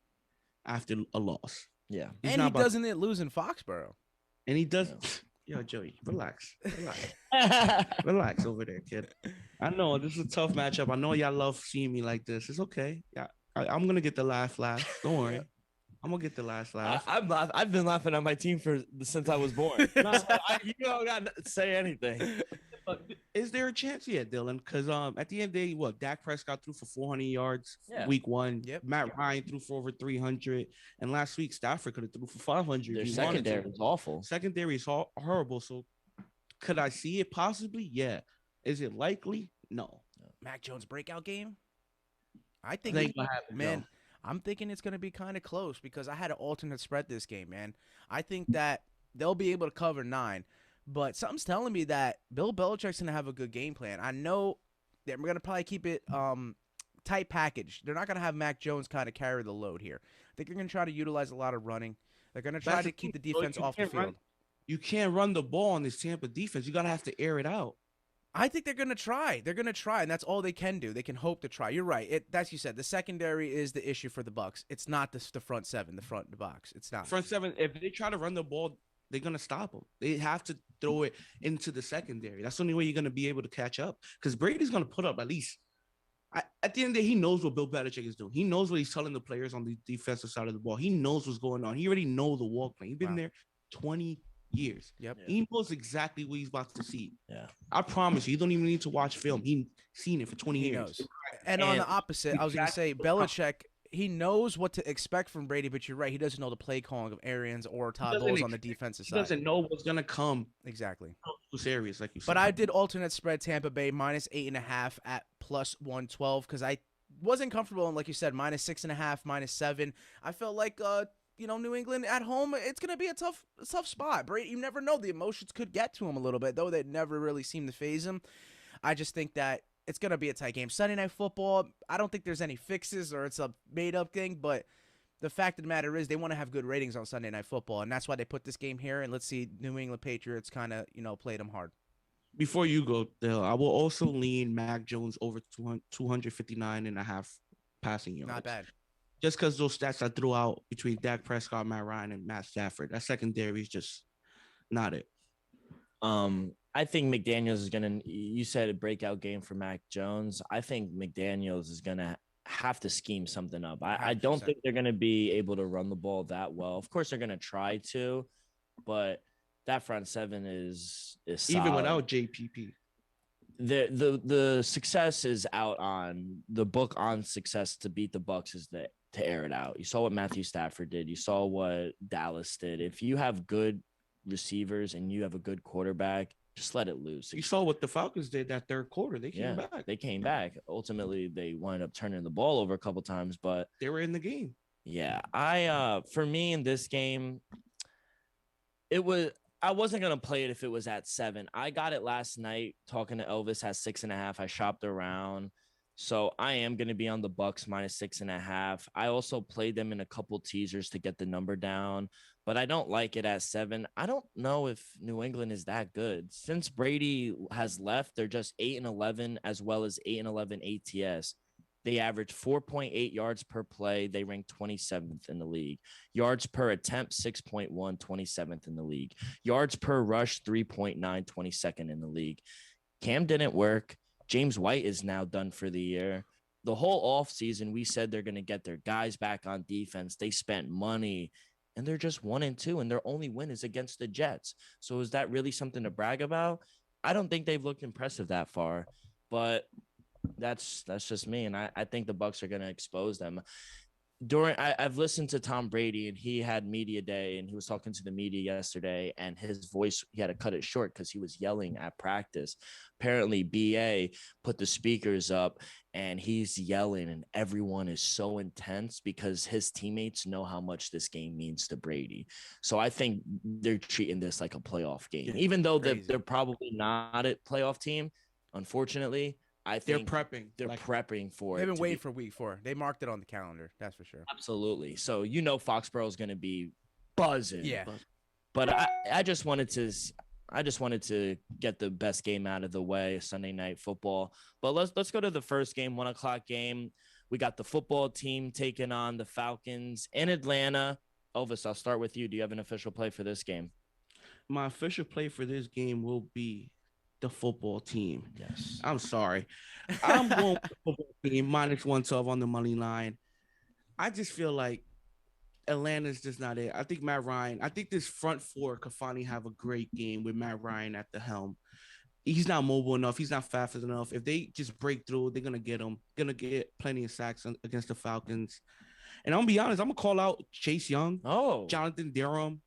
after a loss. Yeah. And he doesn't lose in Foxborough. And he does. Yo, Joey, relax. Relax over there, kid. I know this is a tough matchup. I know y'all love seeing me like this. It's okay. Yeah, I'm gonna get the last laugh. Don't worry. I'm gonna get the last laugh. I've been laughing at my team since I was born. You don't got to say anything. Is there a chance yet, Dylan? Because at the end of the day, Dak Prescott threw for 400 yards week 1. Yep. Matt Ryan threw for over 300, and last week Stafford could have threw for 500. Their secondary is awful. Secondary is horrible. So could I see it possibly? Yeah. Is it likely? No. Mac Jones breakout game? I think That ain't gonna happen, man. Joe. I'm thinking it's going to be kind of close because I had an alternate spread this game, man. I think that they'll be able to cover 9, but something's telling me that Bill Belichick's going to have a good game plan. I know that we're going to probably keep it tight package. They're not going to have Mac Jones kind of carry the load here. I think they're going to try to utilize a lot of running. They're going to try to keep the defense off the field. You can't run the ball on this Tampa defense. You got to have to air it out. I think they're going to try. They're going to try, and that's all they can do. They can hope to try. You're right. That's you said. The secondary is the issue for the Bucs. It's not the front seven, the box. It's not. Front seven, if they try to run the ball, they're going to stop them. They have to throw it into the secondary. That's the only way you're going to be able to catch up, because Brady's going to put up at least at the end of the day, he knows what Bill Belichick is doing. He knows what he's telling the players on the defensive side of the ball. He knows what's going on. He already knows the walk plan. He's been there 20 years. Yep. He knows exactly what he's about to see. Yeah. I promise you, you don't even need to watch film. He's seen it for 20 years. Knows. And on the opposite, I was going to say, Belichick, he knows what to expect from Brady, but you're right. He doesn't know the play calling of Arians or Todd Bowles on the defensive side. He doesn't know what's going to come. Exactly. Those areas, like you said. But I did alternate spread Tampa Bay -8.5 at +112 because I wasn't comfortable in, like you said, -6.5, -7. I felt like, New England at home, it's going to be a tough spot. Brady, you never know. The emotions could get to him a little bit, though they never really seem to phase him. I just think that it's going to be a tight game. Sunday Night Football, I don't think there's any fixes or it's a made-up thing, but the fact of the matter is they want to have good ratings on Sunday Night Football, and that's why they put this game here. And let's see New England Patriots kind of, play them hard. Before you go, Dale, I will also lean Mac Jones over 259.5 passing yards. Not bad. Just because those stats I threw out between Dak Prescott, Matt Ryan, and Matt Stafford, that secondary is just not it. I think McDaniels is you said a breakout game for Mac Jones. I think McDaniels is going to have to scheme something up. I don't think they're going to be able to run the ball that well. Of course, they're going to try to, but that front seven is solid. Even without JPP. The success is out on the book on success to beat the Bucs is to air it out. You saw what Matthew Stafford did. You saw what Dallas did. If you have good receivers and you have a good quarterback, just let it loose. You saw what the Falcons did that third quarter. They came back. They came back. Ultimately, they wound up turning the ball over a couple times, but they were in the game. Yeah. For me in this game, I wasn't going to play it if it was at 7. I got it last night talking to Elvis at 6.5. I shopped around. So I am going to be on the Bucs -6.5. I also played them in a couple teasers to get the number down, but I don't like it at 7. I don't know if New England is that good. Since Brady has left, they're just 8-11 as well as 8-11 ATS. They average 4.8 yards per play. They rank 27th in the league. Yards per attempt, 6.1, 27th in the league. Yards per rush, 3.9, 22nd in the league. Cam didn't work. James White is now done for the year. The whole offseason, we said they're going to get their guys back on defense. They spent money, and they're just 1-2, and their only win is against the Jets. So is that really something to brag about? I don't think they've looked impressive that far, but that's just me, and I think the Bucs are going to expose them. I've listened to Tom Brady, and he had media day, and he was talking to the media yesterday, and his voice, he had to cut it short because he was yelling at practice. Apparently, BA put the speakers up, and he's yelling, and everyone is so intense because his teammates know how much this game means to Brady. So I think they're treating this like a playoff game, even though they're probably not a playoff team, unfortunately. I think they're prepping. They're prepping for it. They've been waiting for week 4. They marked it on the calendar. That's for sure. Absolutely. So, Foxborough is going to be buzzing. Yeah. But I just wanted to get the best game out of the way, Sunday Night Football. But let's go to the first game, 1:00 game. We got the football team taking on the Falcons in Atlanta. Elvis, I'll start with you. Do you have an official play for this game? My official play for this game will be the football team. Yes. I'm sorry. I'm going with the football team -112 on the money line. I just feel like Atlanta's just not it. I think this front four could finally have a great game with Matt Ryan at the helm. He's not mobile enough. He's not fast enough. If they just break through, they're going to get him. Going to get plenty of sacks against the Falcons. And I'm going to be honest, I'm going to call out Chase Young, Jonathan Durham,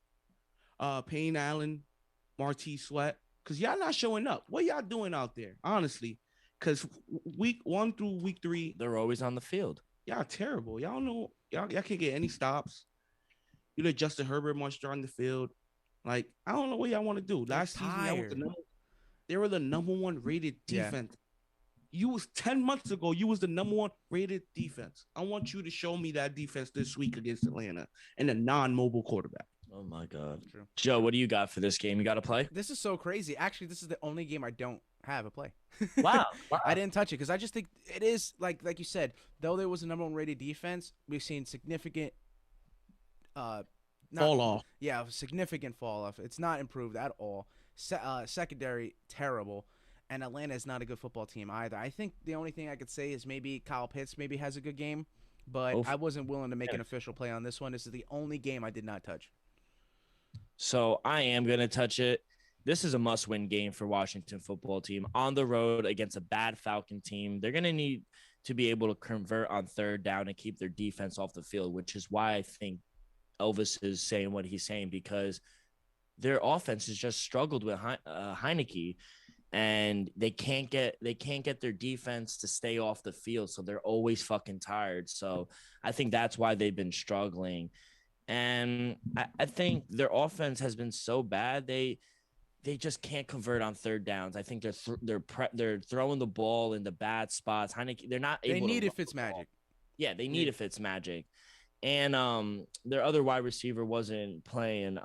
Payne Allen, Martese Sweat. Because y'all not showing up. What y'all doing out there, honestly? Because week 1 through week 3, they're always on the field. Y'all terrible. Y'all know y'all can't get any stops. You let Justin Herbert monster on the field. Like, I don't know what y'all want to do. Last season, they were the number 1 rated defense. You was 10 months ago, you was the number 1 rated defense. I want you to show me that defense this week against Atlanta and a non-mobile quarterback. Oh my God. True. Joe, what do you got for this game? You got to play? This is so crazy. Actually, this is the only game I don't have a play. Wow. I didn't touch it because I just think it is like you said. Though there was a number 1 rated defense, we've seen significant Fall off. Yeah, significant fall off. It's not improved at all. Secondary terrible, and Atlanta is not a good football team either. I think the only thing I could say is maybe Kyle Pitts maybe has a good game, but I wasn't willing to make an official play on this one. This is the only game I did not touch. So I am going to touch it. This is a must-win game for Washington football team on the road against a bad Falcon team. They're going to need to be able to convert on third down and keep their defense off the field, which is why I think Elvis is saying what he's saying, because their offense has just struggled with Heineke, and they can't get their defense to stay off the field. So they're always fucking tired. So I think that's why they've been struggling. And I think their offense has been so bad. They just can't convert on third downs. I think they're throwing the ball in the bad spots. Heineke, they're not able. They need to if it's magic. Yeah, they need if it's magic. And their other wide receiver wasn't playing.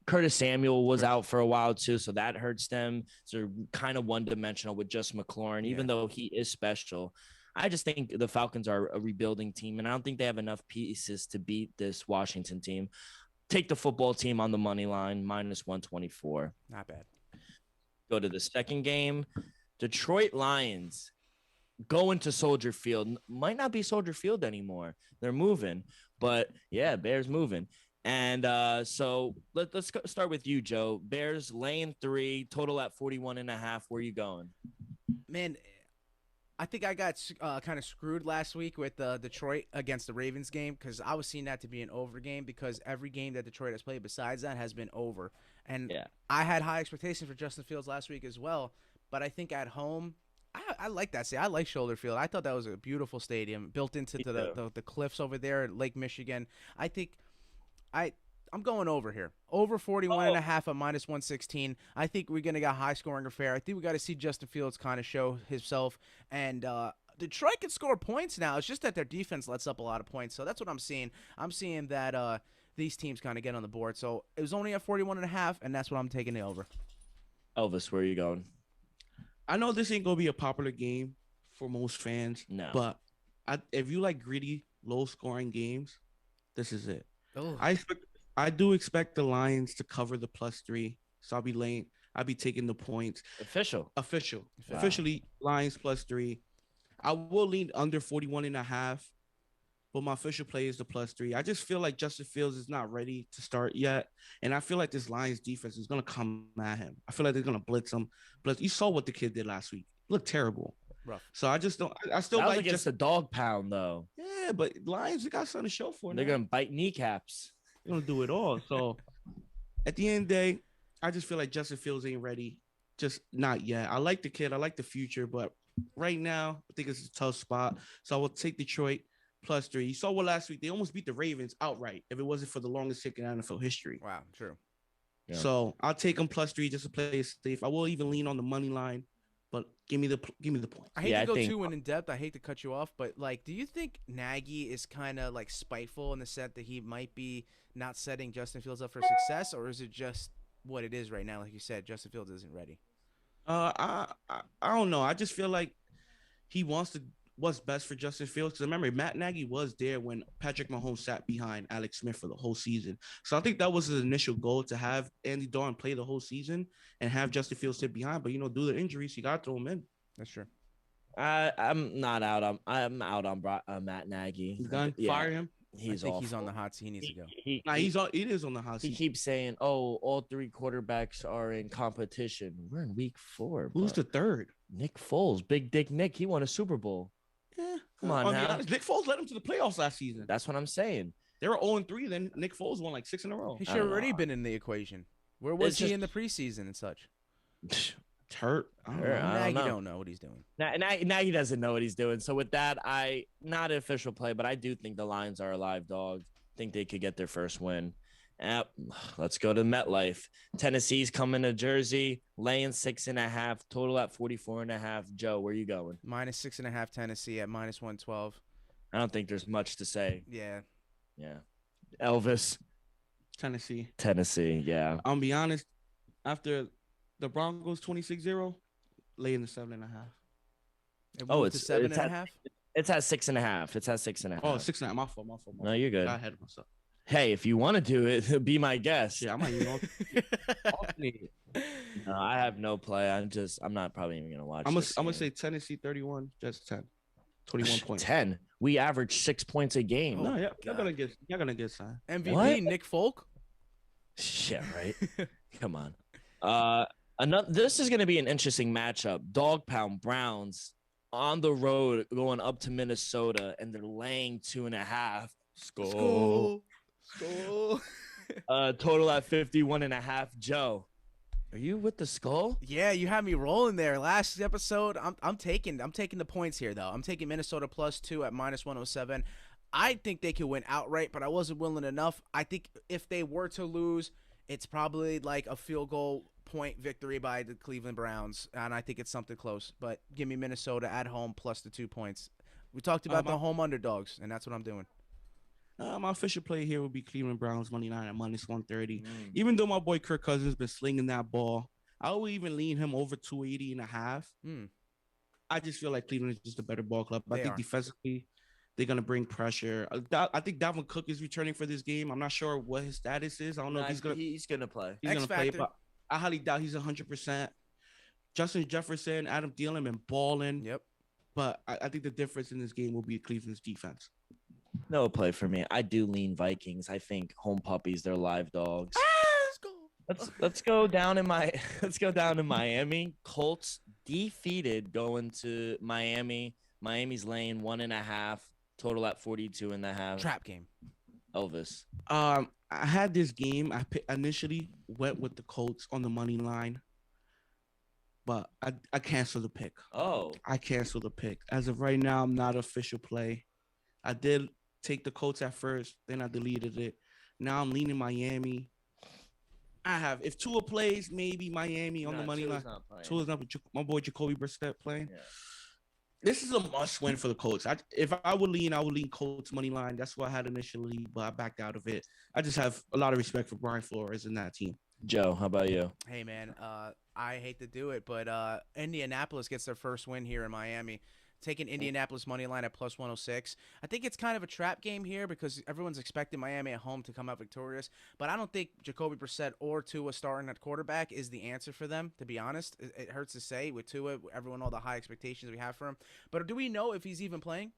Curtis Samuel was out for a while too, so that hurts them. So they're kind of one-dimensional with just McLaurin, even though he is special. I just think the Falcons are a rebuilding team, and I don't think they have enough pieces to beat this Washington team. Take the football team on the money line, -124. Not bad. Go to the second game. Detroit Lions go into Soldier Field. Might not be Soldier Field anymore. They're moving, but yeah, Bears moving. And so let's start with you, Joe. Bears laying 3, total at 41.5. Where you going? Man, I think I got kind of screwed last week with Detroit against the Ravens game, because I was seeing that to be an over game, because every game that Detroit has played besides that has been over. And I had high expectations for Justin Fields last week as well, but I think at home, I like that. I like Shoulder Field. I thought that was a beautiful stadium built into the cliffs over there at Lake Michigan. I think I'm going over here. Over 41.5 at -116. I think we're going to get a high-scoring affair. I think we got to see Justin Fields kind of show himself. And Detroit can score points now. It's just that their defense lets up a lot of points. So that's what I'm seeing. I'm seeing that these teams kind of get on the board. So it was only at 41.5, and that's what I'm taking it over. Elvis, where are you going? I know this ain't going to be a popular game for most fans. No. But if you like gritty, low-scoring games, this is it. Oh. I do expect the Lions to cover the +3, so I'll be taking the points. Officially, Lions +3. I will lean under 41.5, but my official play is the +3. I just feel like Justin Fields is not ready to start yet, and I feel like this Lions defense is gonna come at him. I feel like they're gonna blitz him. But you saw what the kid did last week; it looked terrible. Rough. So I just don't. I still that was like against the dog pound though. Yeah, but Lions, they got something to show for. They're gonna bite kneecaps. They're gonna do it all. So at the end of the day, I just feel like Justin Fields ain't ready. Just not yet. I like the kid. I like the future, but right now I think it's a tough spot. So I will take Detroit +3. You saw what last week? They almost beat the Ravens outright. If it wasn't for the longest kick in NFL history. Wow, true. Yeah. So I'll take them +3 just to play it safe. I will even lean on the money line. But give me the point. I hate to go too in depth. I hate to cut you off, but like, do you think Nagy is kind of like spiteful in the sense that he might be not setting Justin Fields up for success, or is it just what it is right now? Like you said, Justin Fields isn't ready. I don't know. I just feel like he wants to what's best for Justin Fields. Because remember, Matt Nagy was there when Patrick Mahomes sat behind Alex Smith for the whole season. So I think that was his initial goal, to have Andy Dalton play the whole season and have Justin Fields sit behind. But, due to injuries, you got to throw him in. That's true. I'm out on Matt Nagy. He's done. Yeah. Fire him. He's on the hot seat. He needs to go. He is on the hot seat. He keeps saying, "Oh, all 3 quarterbacks are in competition." We're in week 4. Who's the third? Nick Foles, Big Dick Nick. He won a Super Bowl. Yeah, come on now. Honest, Nick Foles led him to the playoffs last season. That's what I'm saying. They were 0-3. Then Nick Foles won like 6 in a row. He should have already been in the equation. Where was he in the preseason and such? Hurt. Nagy don't know what he's doing. Now he doesn't know what he's doing. So with that, not an official play, but I do think the Lions are a live dog. Think they could get their first win. Yep. Let's go to MetLife. Tennessee's coming to Jersey, laying 6.5, total at 44.5. Joe, where you going? -6.5 Tennessee at -112. I don't think there's much to say. Yeah. Yeah. Elvis, Tennessee. Tennessee. Yeah. I'll be honest. After the Broncos 26-0, lay in the 7.5. It Oh, moved to it's 7.5. It's at 6.5. It's at 6.5. Oh, 6.5. My fault. No, you're good. I ahead of myself. Hey, if you want to do it, be my guest. Yeah, I might alternate. No, I have no play. I'm not probably even gonna watch. I'm this gonna game. say Tennessee 31, Jets 10. 21 points. 10. We average 6 points a game. No, yeah, God. you're gonna get signed. MVP What? Nick Folk. Shit, right? Come on. This is gonna be an interesting matchup. Dog Pound Browns on the road going up to Minnesota, and they're laying 2.5. School. Total at 51.5. Joe, are you with the skull? Yeah, you had me rolling there last episode. I'm taking the points here though. I'm taking Minnesota +2 at -107. I think they could win outright, but I wasn't willing enough. I think if they were to lose, it's probably like a field goal point victory by the Cleveland Browns, and I think it's something close. But give me Minnesota at home plus the 2 points. We talked about the home underdogs, and that's what I'm doing. My official play here would be Cleveland Browns money line at -130. Even though my boy Kirk Cousins has been slinging that ball, I would even lean him over 280.5. I just feel like Cleveland is just a better ball club. I think defensively, they're gonna bring pressure. I think Dalvin Cook is returning for this game. I'm not sure what his status is. I don't know if he's gonna play. He's Gonna play, but I highly doubt he's 100%. Justin Jefferson, Adam Thielen been balling. Yep. But I think the difference in this game will be Cleveland's defense. No play for me. I do lean Vikings. I think home puppies, they're live dogs. Let's go. Let's go down in Miami. Colts defeated going to Miami. Miami's laying 1.5. Total at 42.5. Trap game. Elvis. I had this game. I initially went with the Colts on the money line, but I canceled the pick. Oh. I canceled the pick. As of right now, I'm not official play. I did take the Colts at first, then I deleted it. Now I'm leaning Miami. If Tua plays, maybe Miami on the money line. Tua's not. My boy Jacoby Brissett playing. Yeah. This is a must-win for the Colts. If I would lean Colts money line. That's what I had initially, but I backed out of it. I just have a lot of respect for Brian Flores and that team. Joe, how about you? Hey man, I hate to do it, but Indianapolis gets their first win here in Miami. Taking Indianapolis money line at +106. I think it's kind of a trap game here because everyone's expecting Miami at home to come out victorious. But I don't think Jacoby Brissett or Tua starting at quarterback is the answer for them, to be honest. It hurts to say with Tua, everyone all the high expectations we have for him. But do we know if he's even playing?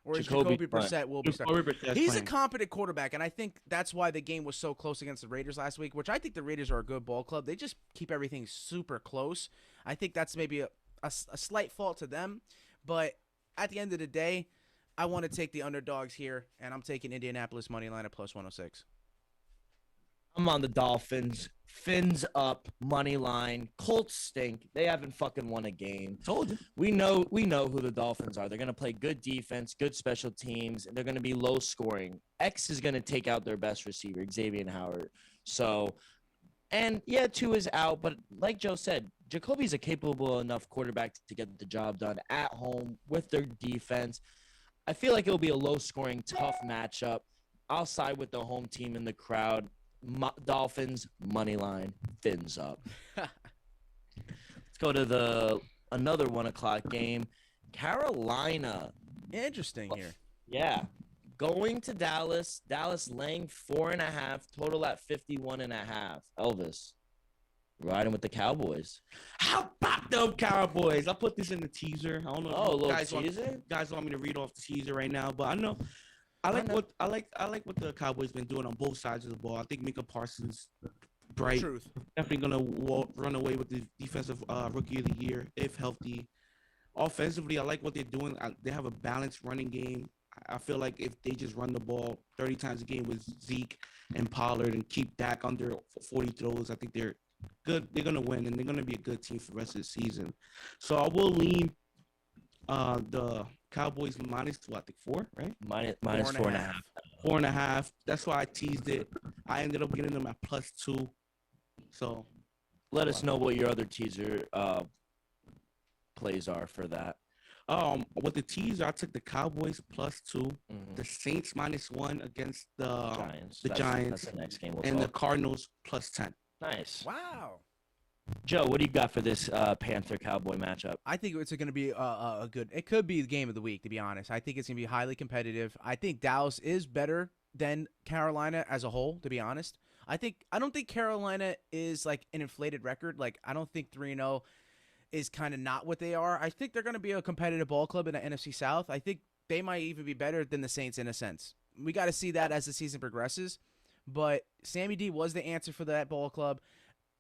Or is Jacoby Brissett will be starting? He's a competent quarterback, and I think that's why the game was so close against the Raiders last week, which I think the Raiders are a good ball club. They just keep everything super close. I think that's maybe a slight fault to them. But at the end of the day, I want to take the underdogs here, and I'm taking Indianapolis money line at +106. I'm on the Dolphins. Fins up, money line. Colts stink. They haven't fucking won a game. Told you. We know who the Dolphins are. They're going to play good defense, good special teams, and they're going to be low scoring. X is going to take out their best receiver, Xavier Howard. So, and yeah, Tua is out, but like Joe said, Jacoby's a capable enough quarterback to get the job done at home with their defense. I feel like it'll be a low-scoring, tough matchup. I'll side with the home team in the crowd. Dolphins, money line, fins up. Let's go to another 1 o'clock game. Carolina. Interesting here. Yeah. Going to Dallas. Dallas laying 4.5. Total at 51.5. Elvis. Riding with the Cowboys. How about them Cowboys? I'll put this in the teaser. I don't know. Oh, a little teaser. Guys want me to read off the teaser right now, but I know. I like what the Cowboys been doing on both sides of the ball. I think Micah Parsons, bright, Truth. definitely gonna run away with the defensive rookie of the year if healthy. Offensively, I like what they're doing. They have a balanced running game. I feel like if they just run the ball 30 times a game with Zeke and Pollard and keep Dak under 40 throws, I think they're good. They're gonna win, and they're gonna be a good team for the rest of the season. So I will lean the Cowboys minus what? I think 4, right? Minus 4.5. 4.5. That's why I teased it. I ended up getting them at +2. So Let us know what your other teaser plays are for that. with the teaser, I took the Cowboys +2, Mhm. the Saints -1 against the Giants. the That's Giants, the next game we'll and the talk. Cardinals +10. Nice. Wow. Joe, what do you got for this Panther Cowboy matchup? I think it's going to be a good. It could be the game of the week, to be honest. I think it's going to be highly competitive. I think Dallas is better than Carolina as a whole, to be honest. I don't think Carolina is like an inflated record. Like I don't think 3-0 is kind of not what they are. I think they're going to be a competitive ball club in the NFC South. I think they might even be better than the Saints in a sense. We got to see that as the season progresses. But Sammy D was the answer for that ball club.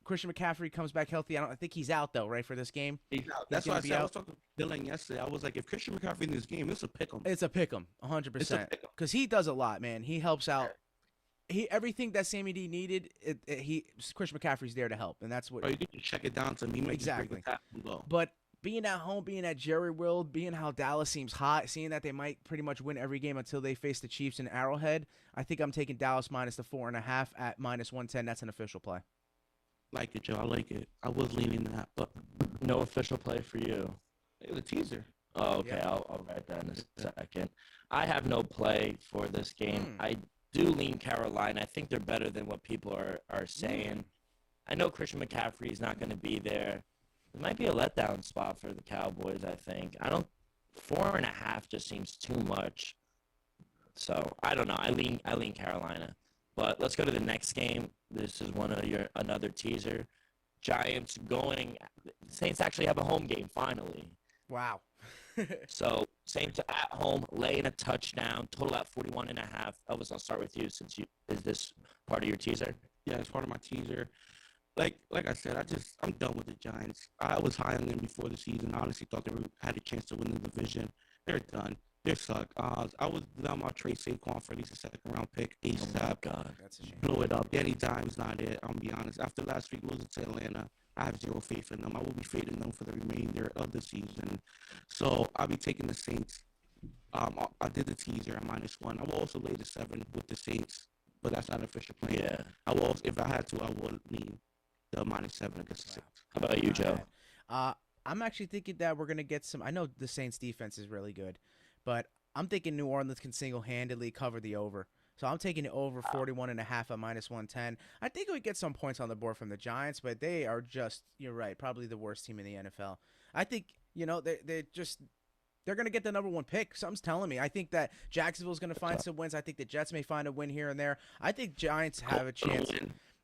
Christian McCaffrey comes back healthy. I think he's out though, right, for this game. He's out. That's gonna why I be said I out. was talking to Dylan yesterday. I was like, if Christian McCaffrey in this game, it's a pick 'em. It's a pick 'em, 100%. pick 'em. Because he does a lot, man. He helps out. Everything that Sammy D needed, Christian McCaffrey's there to help, and that's what. Or you can just check it down to him. He might Exactly. just break the tap and go. But being at home, being at Jerry World, being how Dallas seems hot, seeing that they might pretty much win every game until they face the Chiefs in Arrowhead, I think I'm taking Dallas minus the 4.5 at -110. That's an official play. Like it, Joe. I like it. I was leaning that, but No official play for you. the teaser. Oh, okay. Yeah. I'll write that in a second. I have no play for this game. Hmm. I do lean Carolina. I think they're better than what people are saying. I know Christian McCaffrey is not going to be there. It might be a letdown spot for the Cowboys, I think. 4.5 just seems too much. So I don't know. I lean Carolina. But let's go to the next game. This is another teaser. Giants going. Saints actually have a home game finally. Wow. So Saints at home, laying a touchdown, total at 41.5. Elvis, I'll start with you since is this part of your teaser? Yeah, it's part of my teaser. Like I said, I'm done with the Giants. I was high on them before the season. I honestly thought they had a chance to win the division. They're done. They suck. I was down on trade Saquon for at least a second-round pick ASAP. God. That's a shame. Blow it up. Danny Dimes not it. I'm gonna be honest. After last week losing to Atlanta, I have zero faith in them. I will be fading them for the remainder of the season. So I'll be taking the Saints. I did the teaser at -1. I will also lay the 7 with the Saints, but that's not an official plan. Yeah. I will, if I had to, I would lean the -7 against the Saints. How about you, Joe? I'm actually thinking that we're gonna get some. I know the Saints defense is really good, but I'm thinking New Orleans can single-handedly cover the over. So I'm taking it over 41.5 at -110. I think we get some points on the board from the Giants, but they are just, you're right, probably the worst team in the NFL. I think, they're going to get the number 1 pick. Something's telling me. I think that Jacksonville's going to find some wins. I think the Jets may find a win here and there. I think Giants have a chance.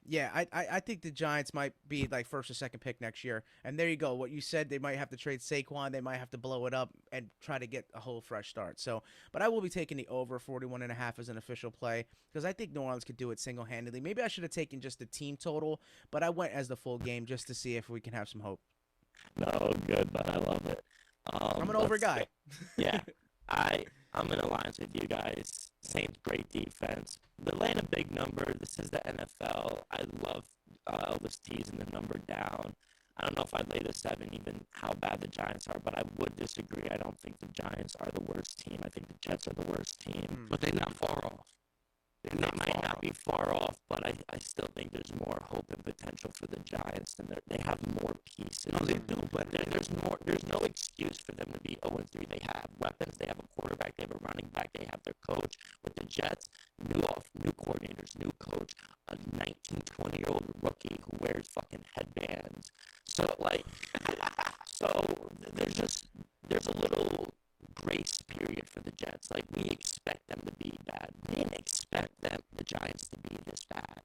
Yeah, I think the Giants might be like first or second pick next year. And there you go. What you said, they might have to trade Saquon. They might have to blow it up and try to get a whole fresh start. So, but I will be taking the over 41.5 as an official play because I think New Orleans could do it single-handedly. Maybe I should have taken just the team total, but I went as the full game just to see if we can have some hope. No, good, but I love it. I'm an over guy. Yeah, I'm in alliance with you guys. Saints, great defense. But laying a big number. This is the NFL. I love Elvis teasing the number down. I don't know if I'd lay the 7, even how bad the Giants are, but I would disagree. I don't think the Giants are the worst team. I think the Jets are the worst team. But they're not far off. They might not be far off, but I still think there's more hope and potential for the Giants than they have more pieces. No, they do, but There's no excuse for them to be 0-3. They have weapons. They have a quarterback. They have a running back. They have their coach. With the Jets, new coordinators, new coach, a 19, 20-year-old rookie who wears fucking headbands. So there's a little grace period for the Jets. Like, we expect them to be bad. We didn't expect the Giants to be this bad.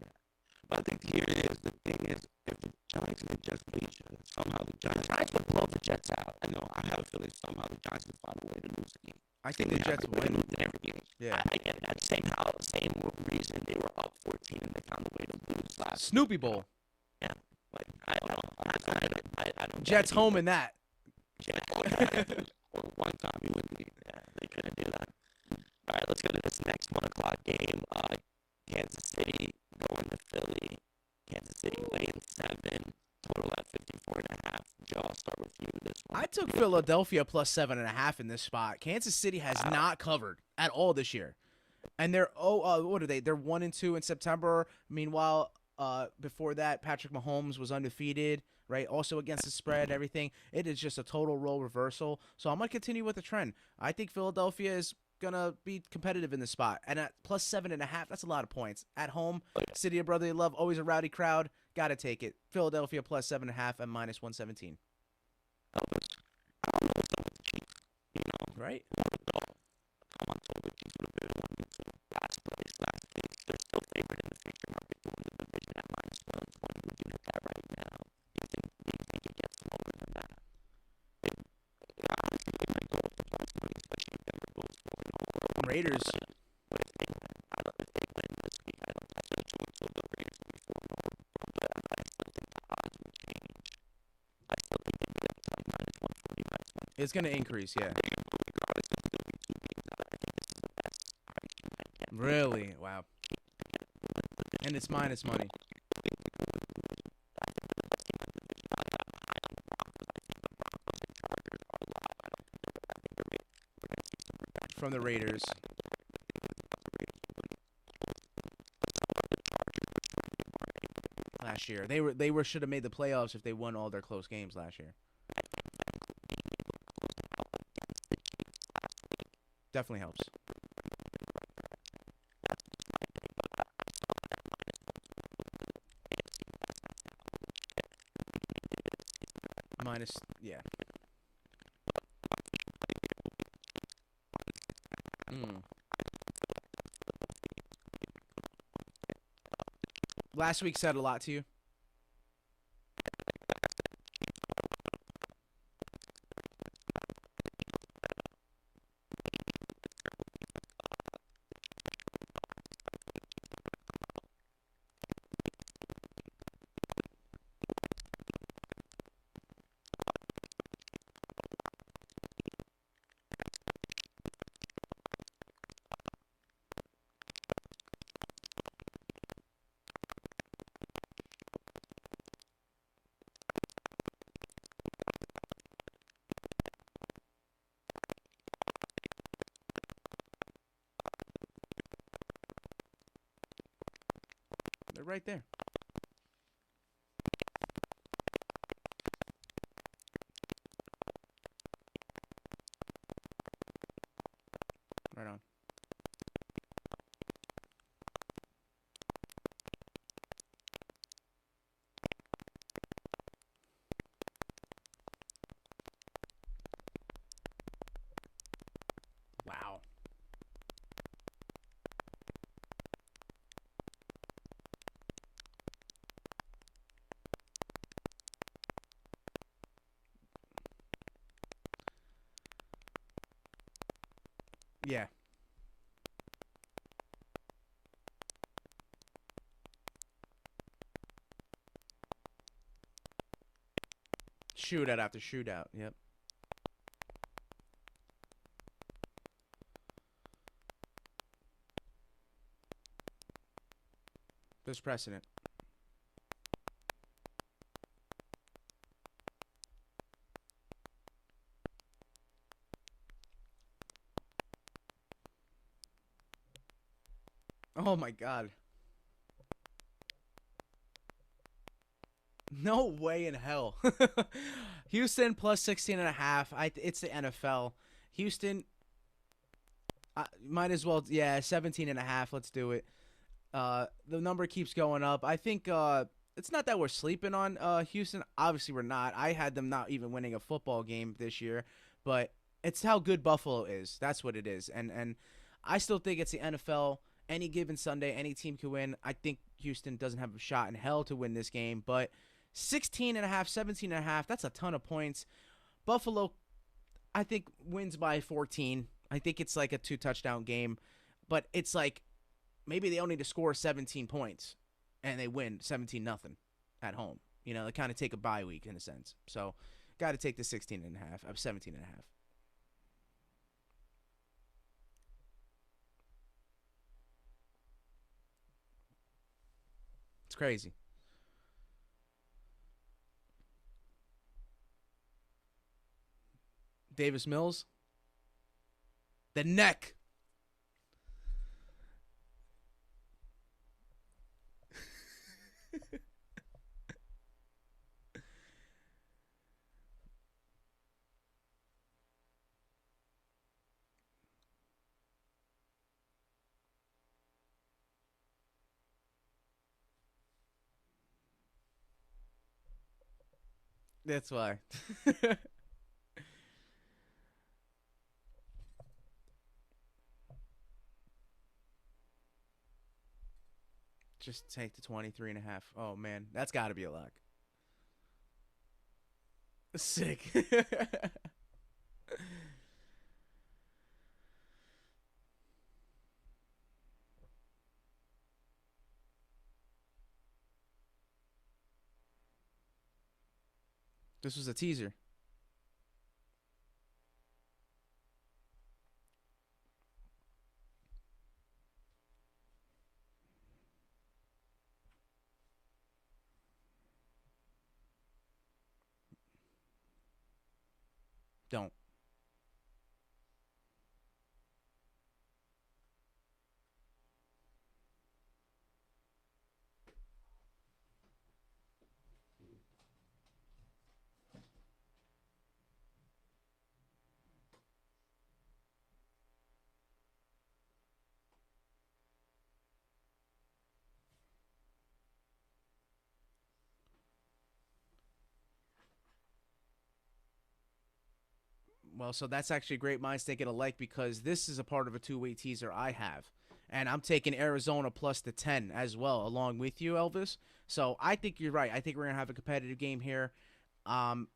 But I think here it is. The thing is, if the Giants and the Jets play each other, somehow the Giants would blow the Jets out. I know. I have a feeling somehow the Giants will find a way to lose the game. I think the Jets will win. In every game. Yeah. I get that. Same reason they were up 14 and they found a way to lose last. Snoopy Bowl. Yeah. Like, I don't. Jets home in that. Or one time you wouldn't be. Yeah, they couldn't do that. All right, let's go to this next 1 o'clock game. Kansas City going to Philly. Kansas City laying 7. Total at 54.5. Joe, I'll start with you this one. I took Philadelphia plus 7.5 in this spot. Kansas City has not covered at all this year. And they're what are they? They're 1-2 in September. Meanwhile, before that, Patrick Mahomes was undefeated, right? Also against the spread, everything. It is just a total role reversal. So I'm gonna continue with the trend. I think Philadelphia is gonna be competitive in this spot, and at plus 7.5, that's a lot of points at home. City of Brotherly Love, always a rowdy crowd. Gotta take it. Philadelphia plus 7.5 and minus 117. Right? Raiders. It's going to increase, yeah. Really? Wow. And it's minus money. From the Raiders. Last year. They were should have made the playoffs if they won all their close games last year. Definitely helps. Minus, yeah. Last week said a lot to you. They're right there. Right on. Wow. Yeah. Shootout after shootout. Yep. There's precedent. Oh my God. No way in hell. Houston plus 16.5. It's the NFL. Houston might as well, yeah, 17.5. Let's do it. The number keeps going up. I think it's not that we're sleeping on Houston. Obviously, we're not. I had them not even winning a football game this year, but it's how good Buffalo is. That's what it is. And I still think it's the NFL. Any given Sunday, any team can win. I think Houston doesn't have a shot in hell to win this game, but 16.5, 17.5, that's a ton of points. Buffalo, I think, wins by 14. I think it's like a 2-touchdown game, but it's like maybe they only need to score 17 points and they win 17-0 at home. You know, they kind of take a bye week in a sense. So, got to take the 16.5, 17.5. It's crazy. Davis Mills. The neck. That's why. Just take the 23.5. Oh man, that's got to be a lock. Sick. This was a teaser. Don't. Well, so that's actually great minds thinking alike because this is a part of a two-way teaser I have. And I'm taking Arizona plus the 10 as well, along with you, Elvis. So I think you're right. I think we're going to have a competitive game here. Um,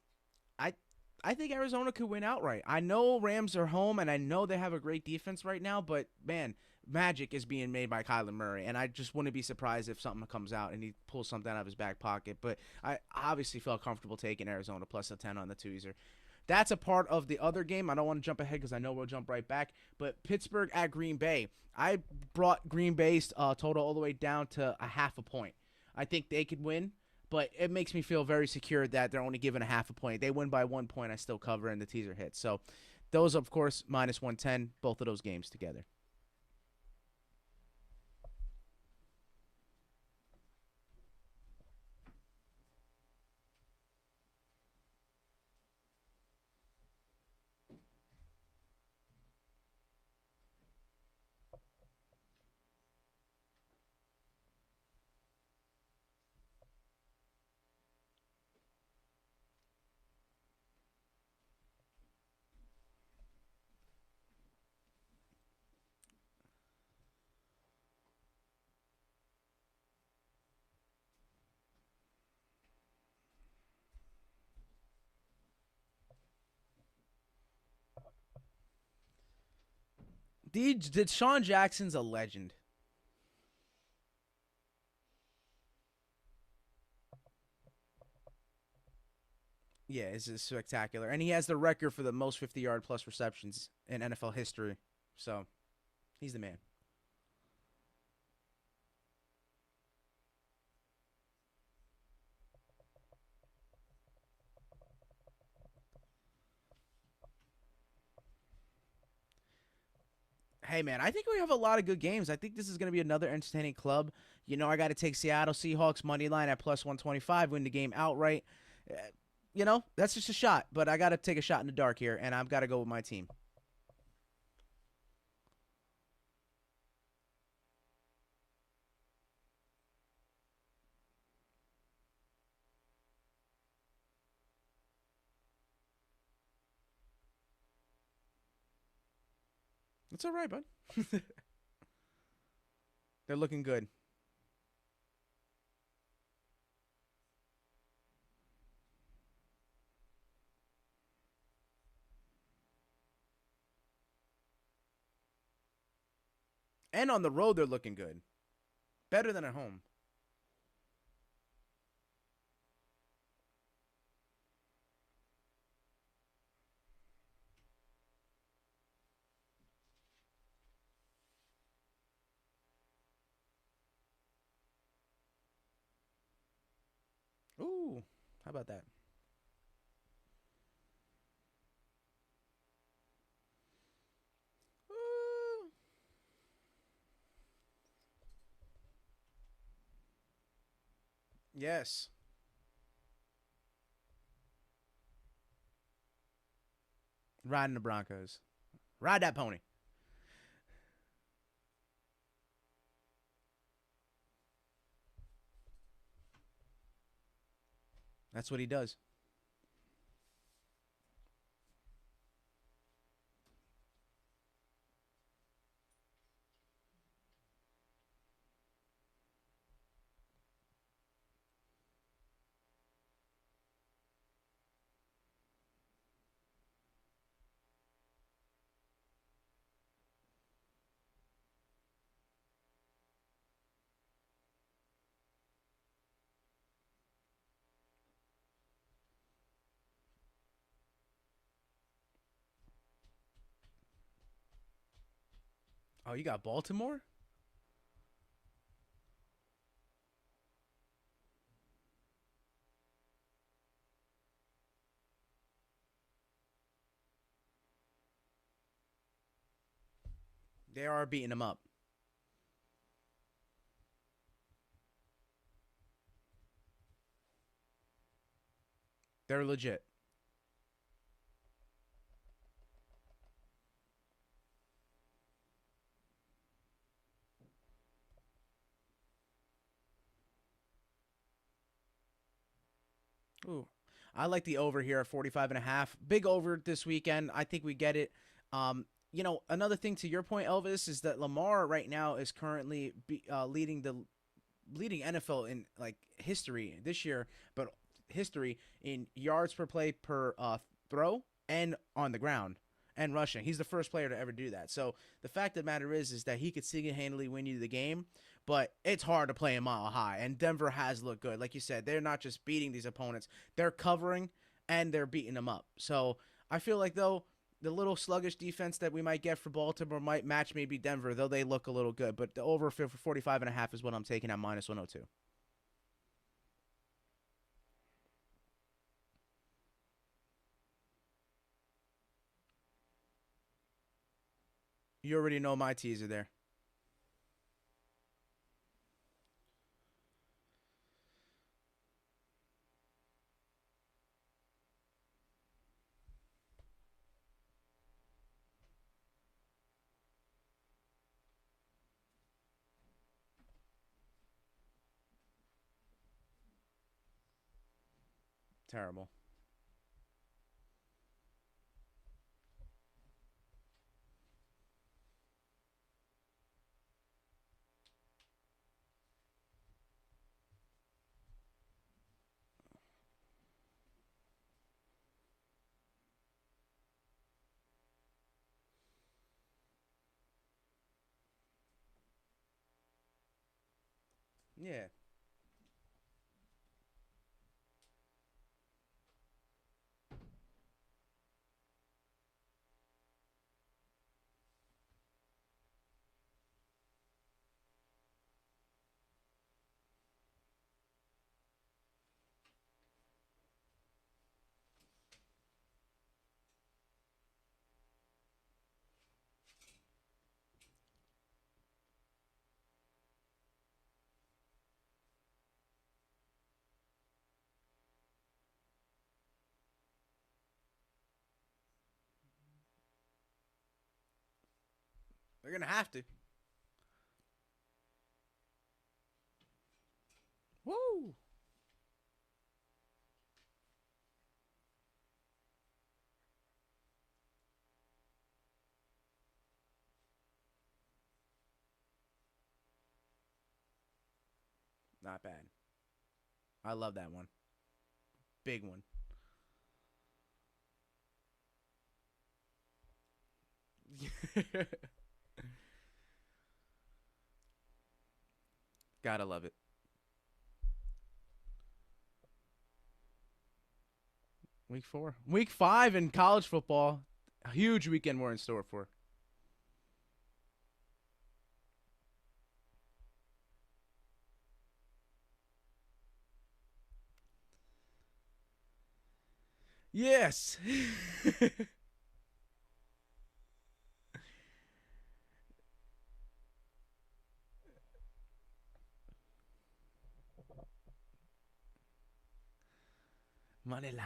I I think Arizona could win outright. I know Rams are home, and I know they have a great defense right now, but man, magic is being made by Kyler Murray, and I just wouldn't be surprised if something comes out and he pulls something out of his back pocket. But I obviously felt comfortable taking Arizona plus a 10 on the teaser. That's a part of the other game. I don't want to jump ahead because I know we'll jump right back. But Pittsburgh at Green Bay. I brought Green Bay's total all the way down to a half a point. I think they could win, but it makes me feel very secure that they're only given a half a point. They win by 1 point, I still cover, and the teaser hits. So those, of course, minus 110, both of those games together. Did Sean Jackson's a legend. Yeah, it's spectacular. And he has the record for the most 50-yard plus receptions in NFL history. So he's the man. Hey, man, I think we have a lot of good games. I think this is going to be another entertaining club. You know, I got to take Seattle Seahawks money line at plus 125, win the game outright. Uh, You know, that's just a shot, but I got to take a shot in the dark here, and I've got to go with my team. It's all right, bud. They're looking good. And on the road, they're looking good. Better than at home. Ooh, how about that? Ooh. Yes. Riding the Broncos. Ride that pony. That's what he does. Oh, you got Baltimore? They are beating them up. They're legit. Ooh. I like the over here at 45 and a half. Big over this weekend. I think we get it. Another thing to your point, Elvis, is that Lamar right now is currently leading NFL in like history this year, but history in yards per play per throw and on the ground and rushing. He's the first player to ever do that. So the fact of the matter is that he could single-handedly win you the game, but it's hard to play a mile high. And Denver has looked good. Like you said, they're not just beating these opponents, they're covering and they're beating them up. So I feel like, though, the little sluggish defense that we might get for Baltimore might match maybe Denver, though they look a little good. But the over for 45 and a half is what I'm taking at minus 102. You already know my teaser there. Terrible. Yeah. They're going to have to. Woo! Not bad. I love that one. Big one. Gotta love it. Week 4. Week 5 in college football. A huge weekend we're in store for. Yes. Money line.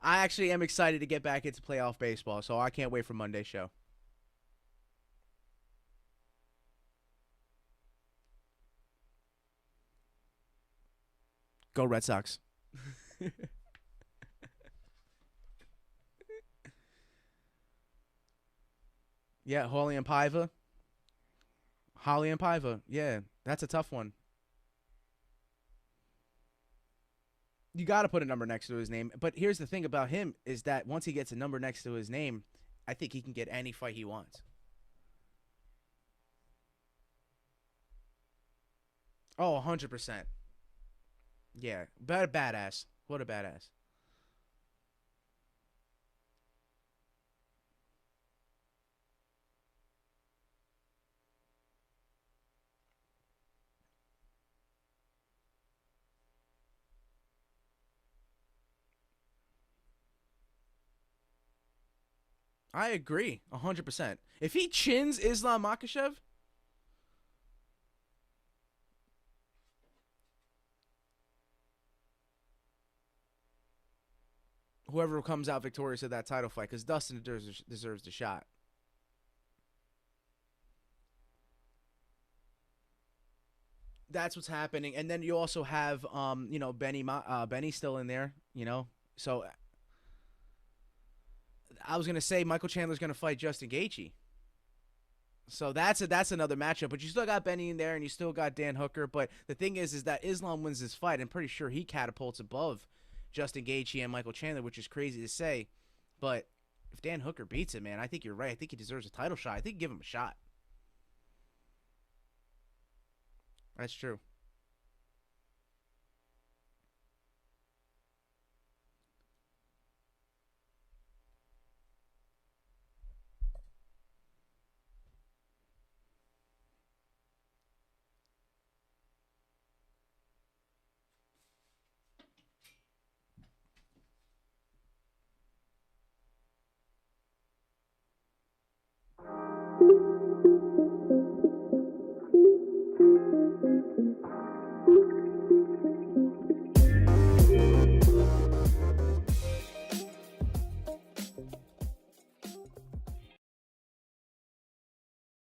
I actually am excited to get back into playoff baseball, so I can't wait for Monday's show. Go Red Sox. Yeah, Holly and Paiva. Holly and Paiva. Yeah, that's a tough one. You got to put a number next to his name. But here's the thing about him is that once he gets a number next to his name, I think he can get any fight he wants. Oh, 100%. Yeah, badass. What a badass. I agree 100%. If he chins Islam Makhachev, whoever comes out victorious of that title fight, because Dustin deserves the shot. That's what's happening, and then you also have, Benny still in there, So I was gonna say Michael Chandler's gonna fight Justin Gaethje. So that's another matchup, but you still got Benny in there, and you still got Dan Hooker. But the thing is that Islam wins this fight. I'm pretty sure he catapults above Justin Gaethje and Michael Chandler, which is crazy to say. But if Dan Hooker beats him, man, I think you're right. I think he deserves a title shot. I think give him a shot. That's true.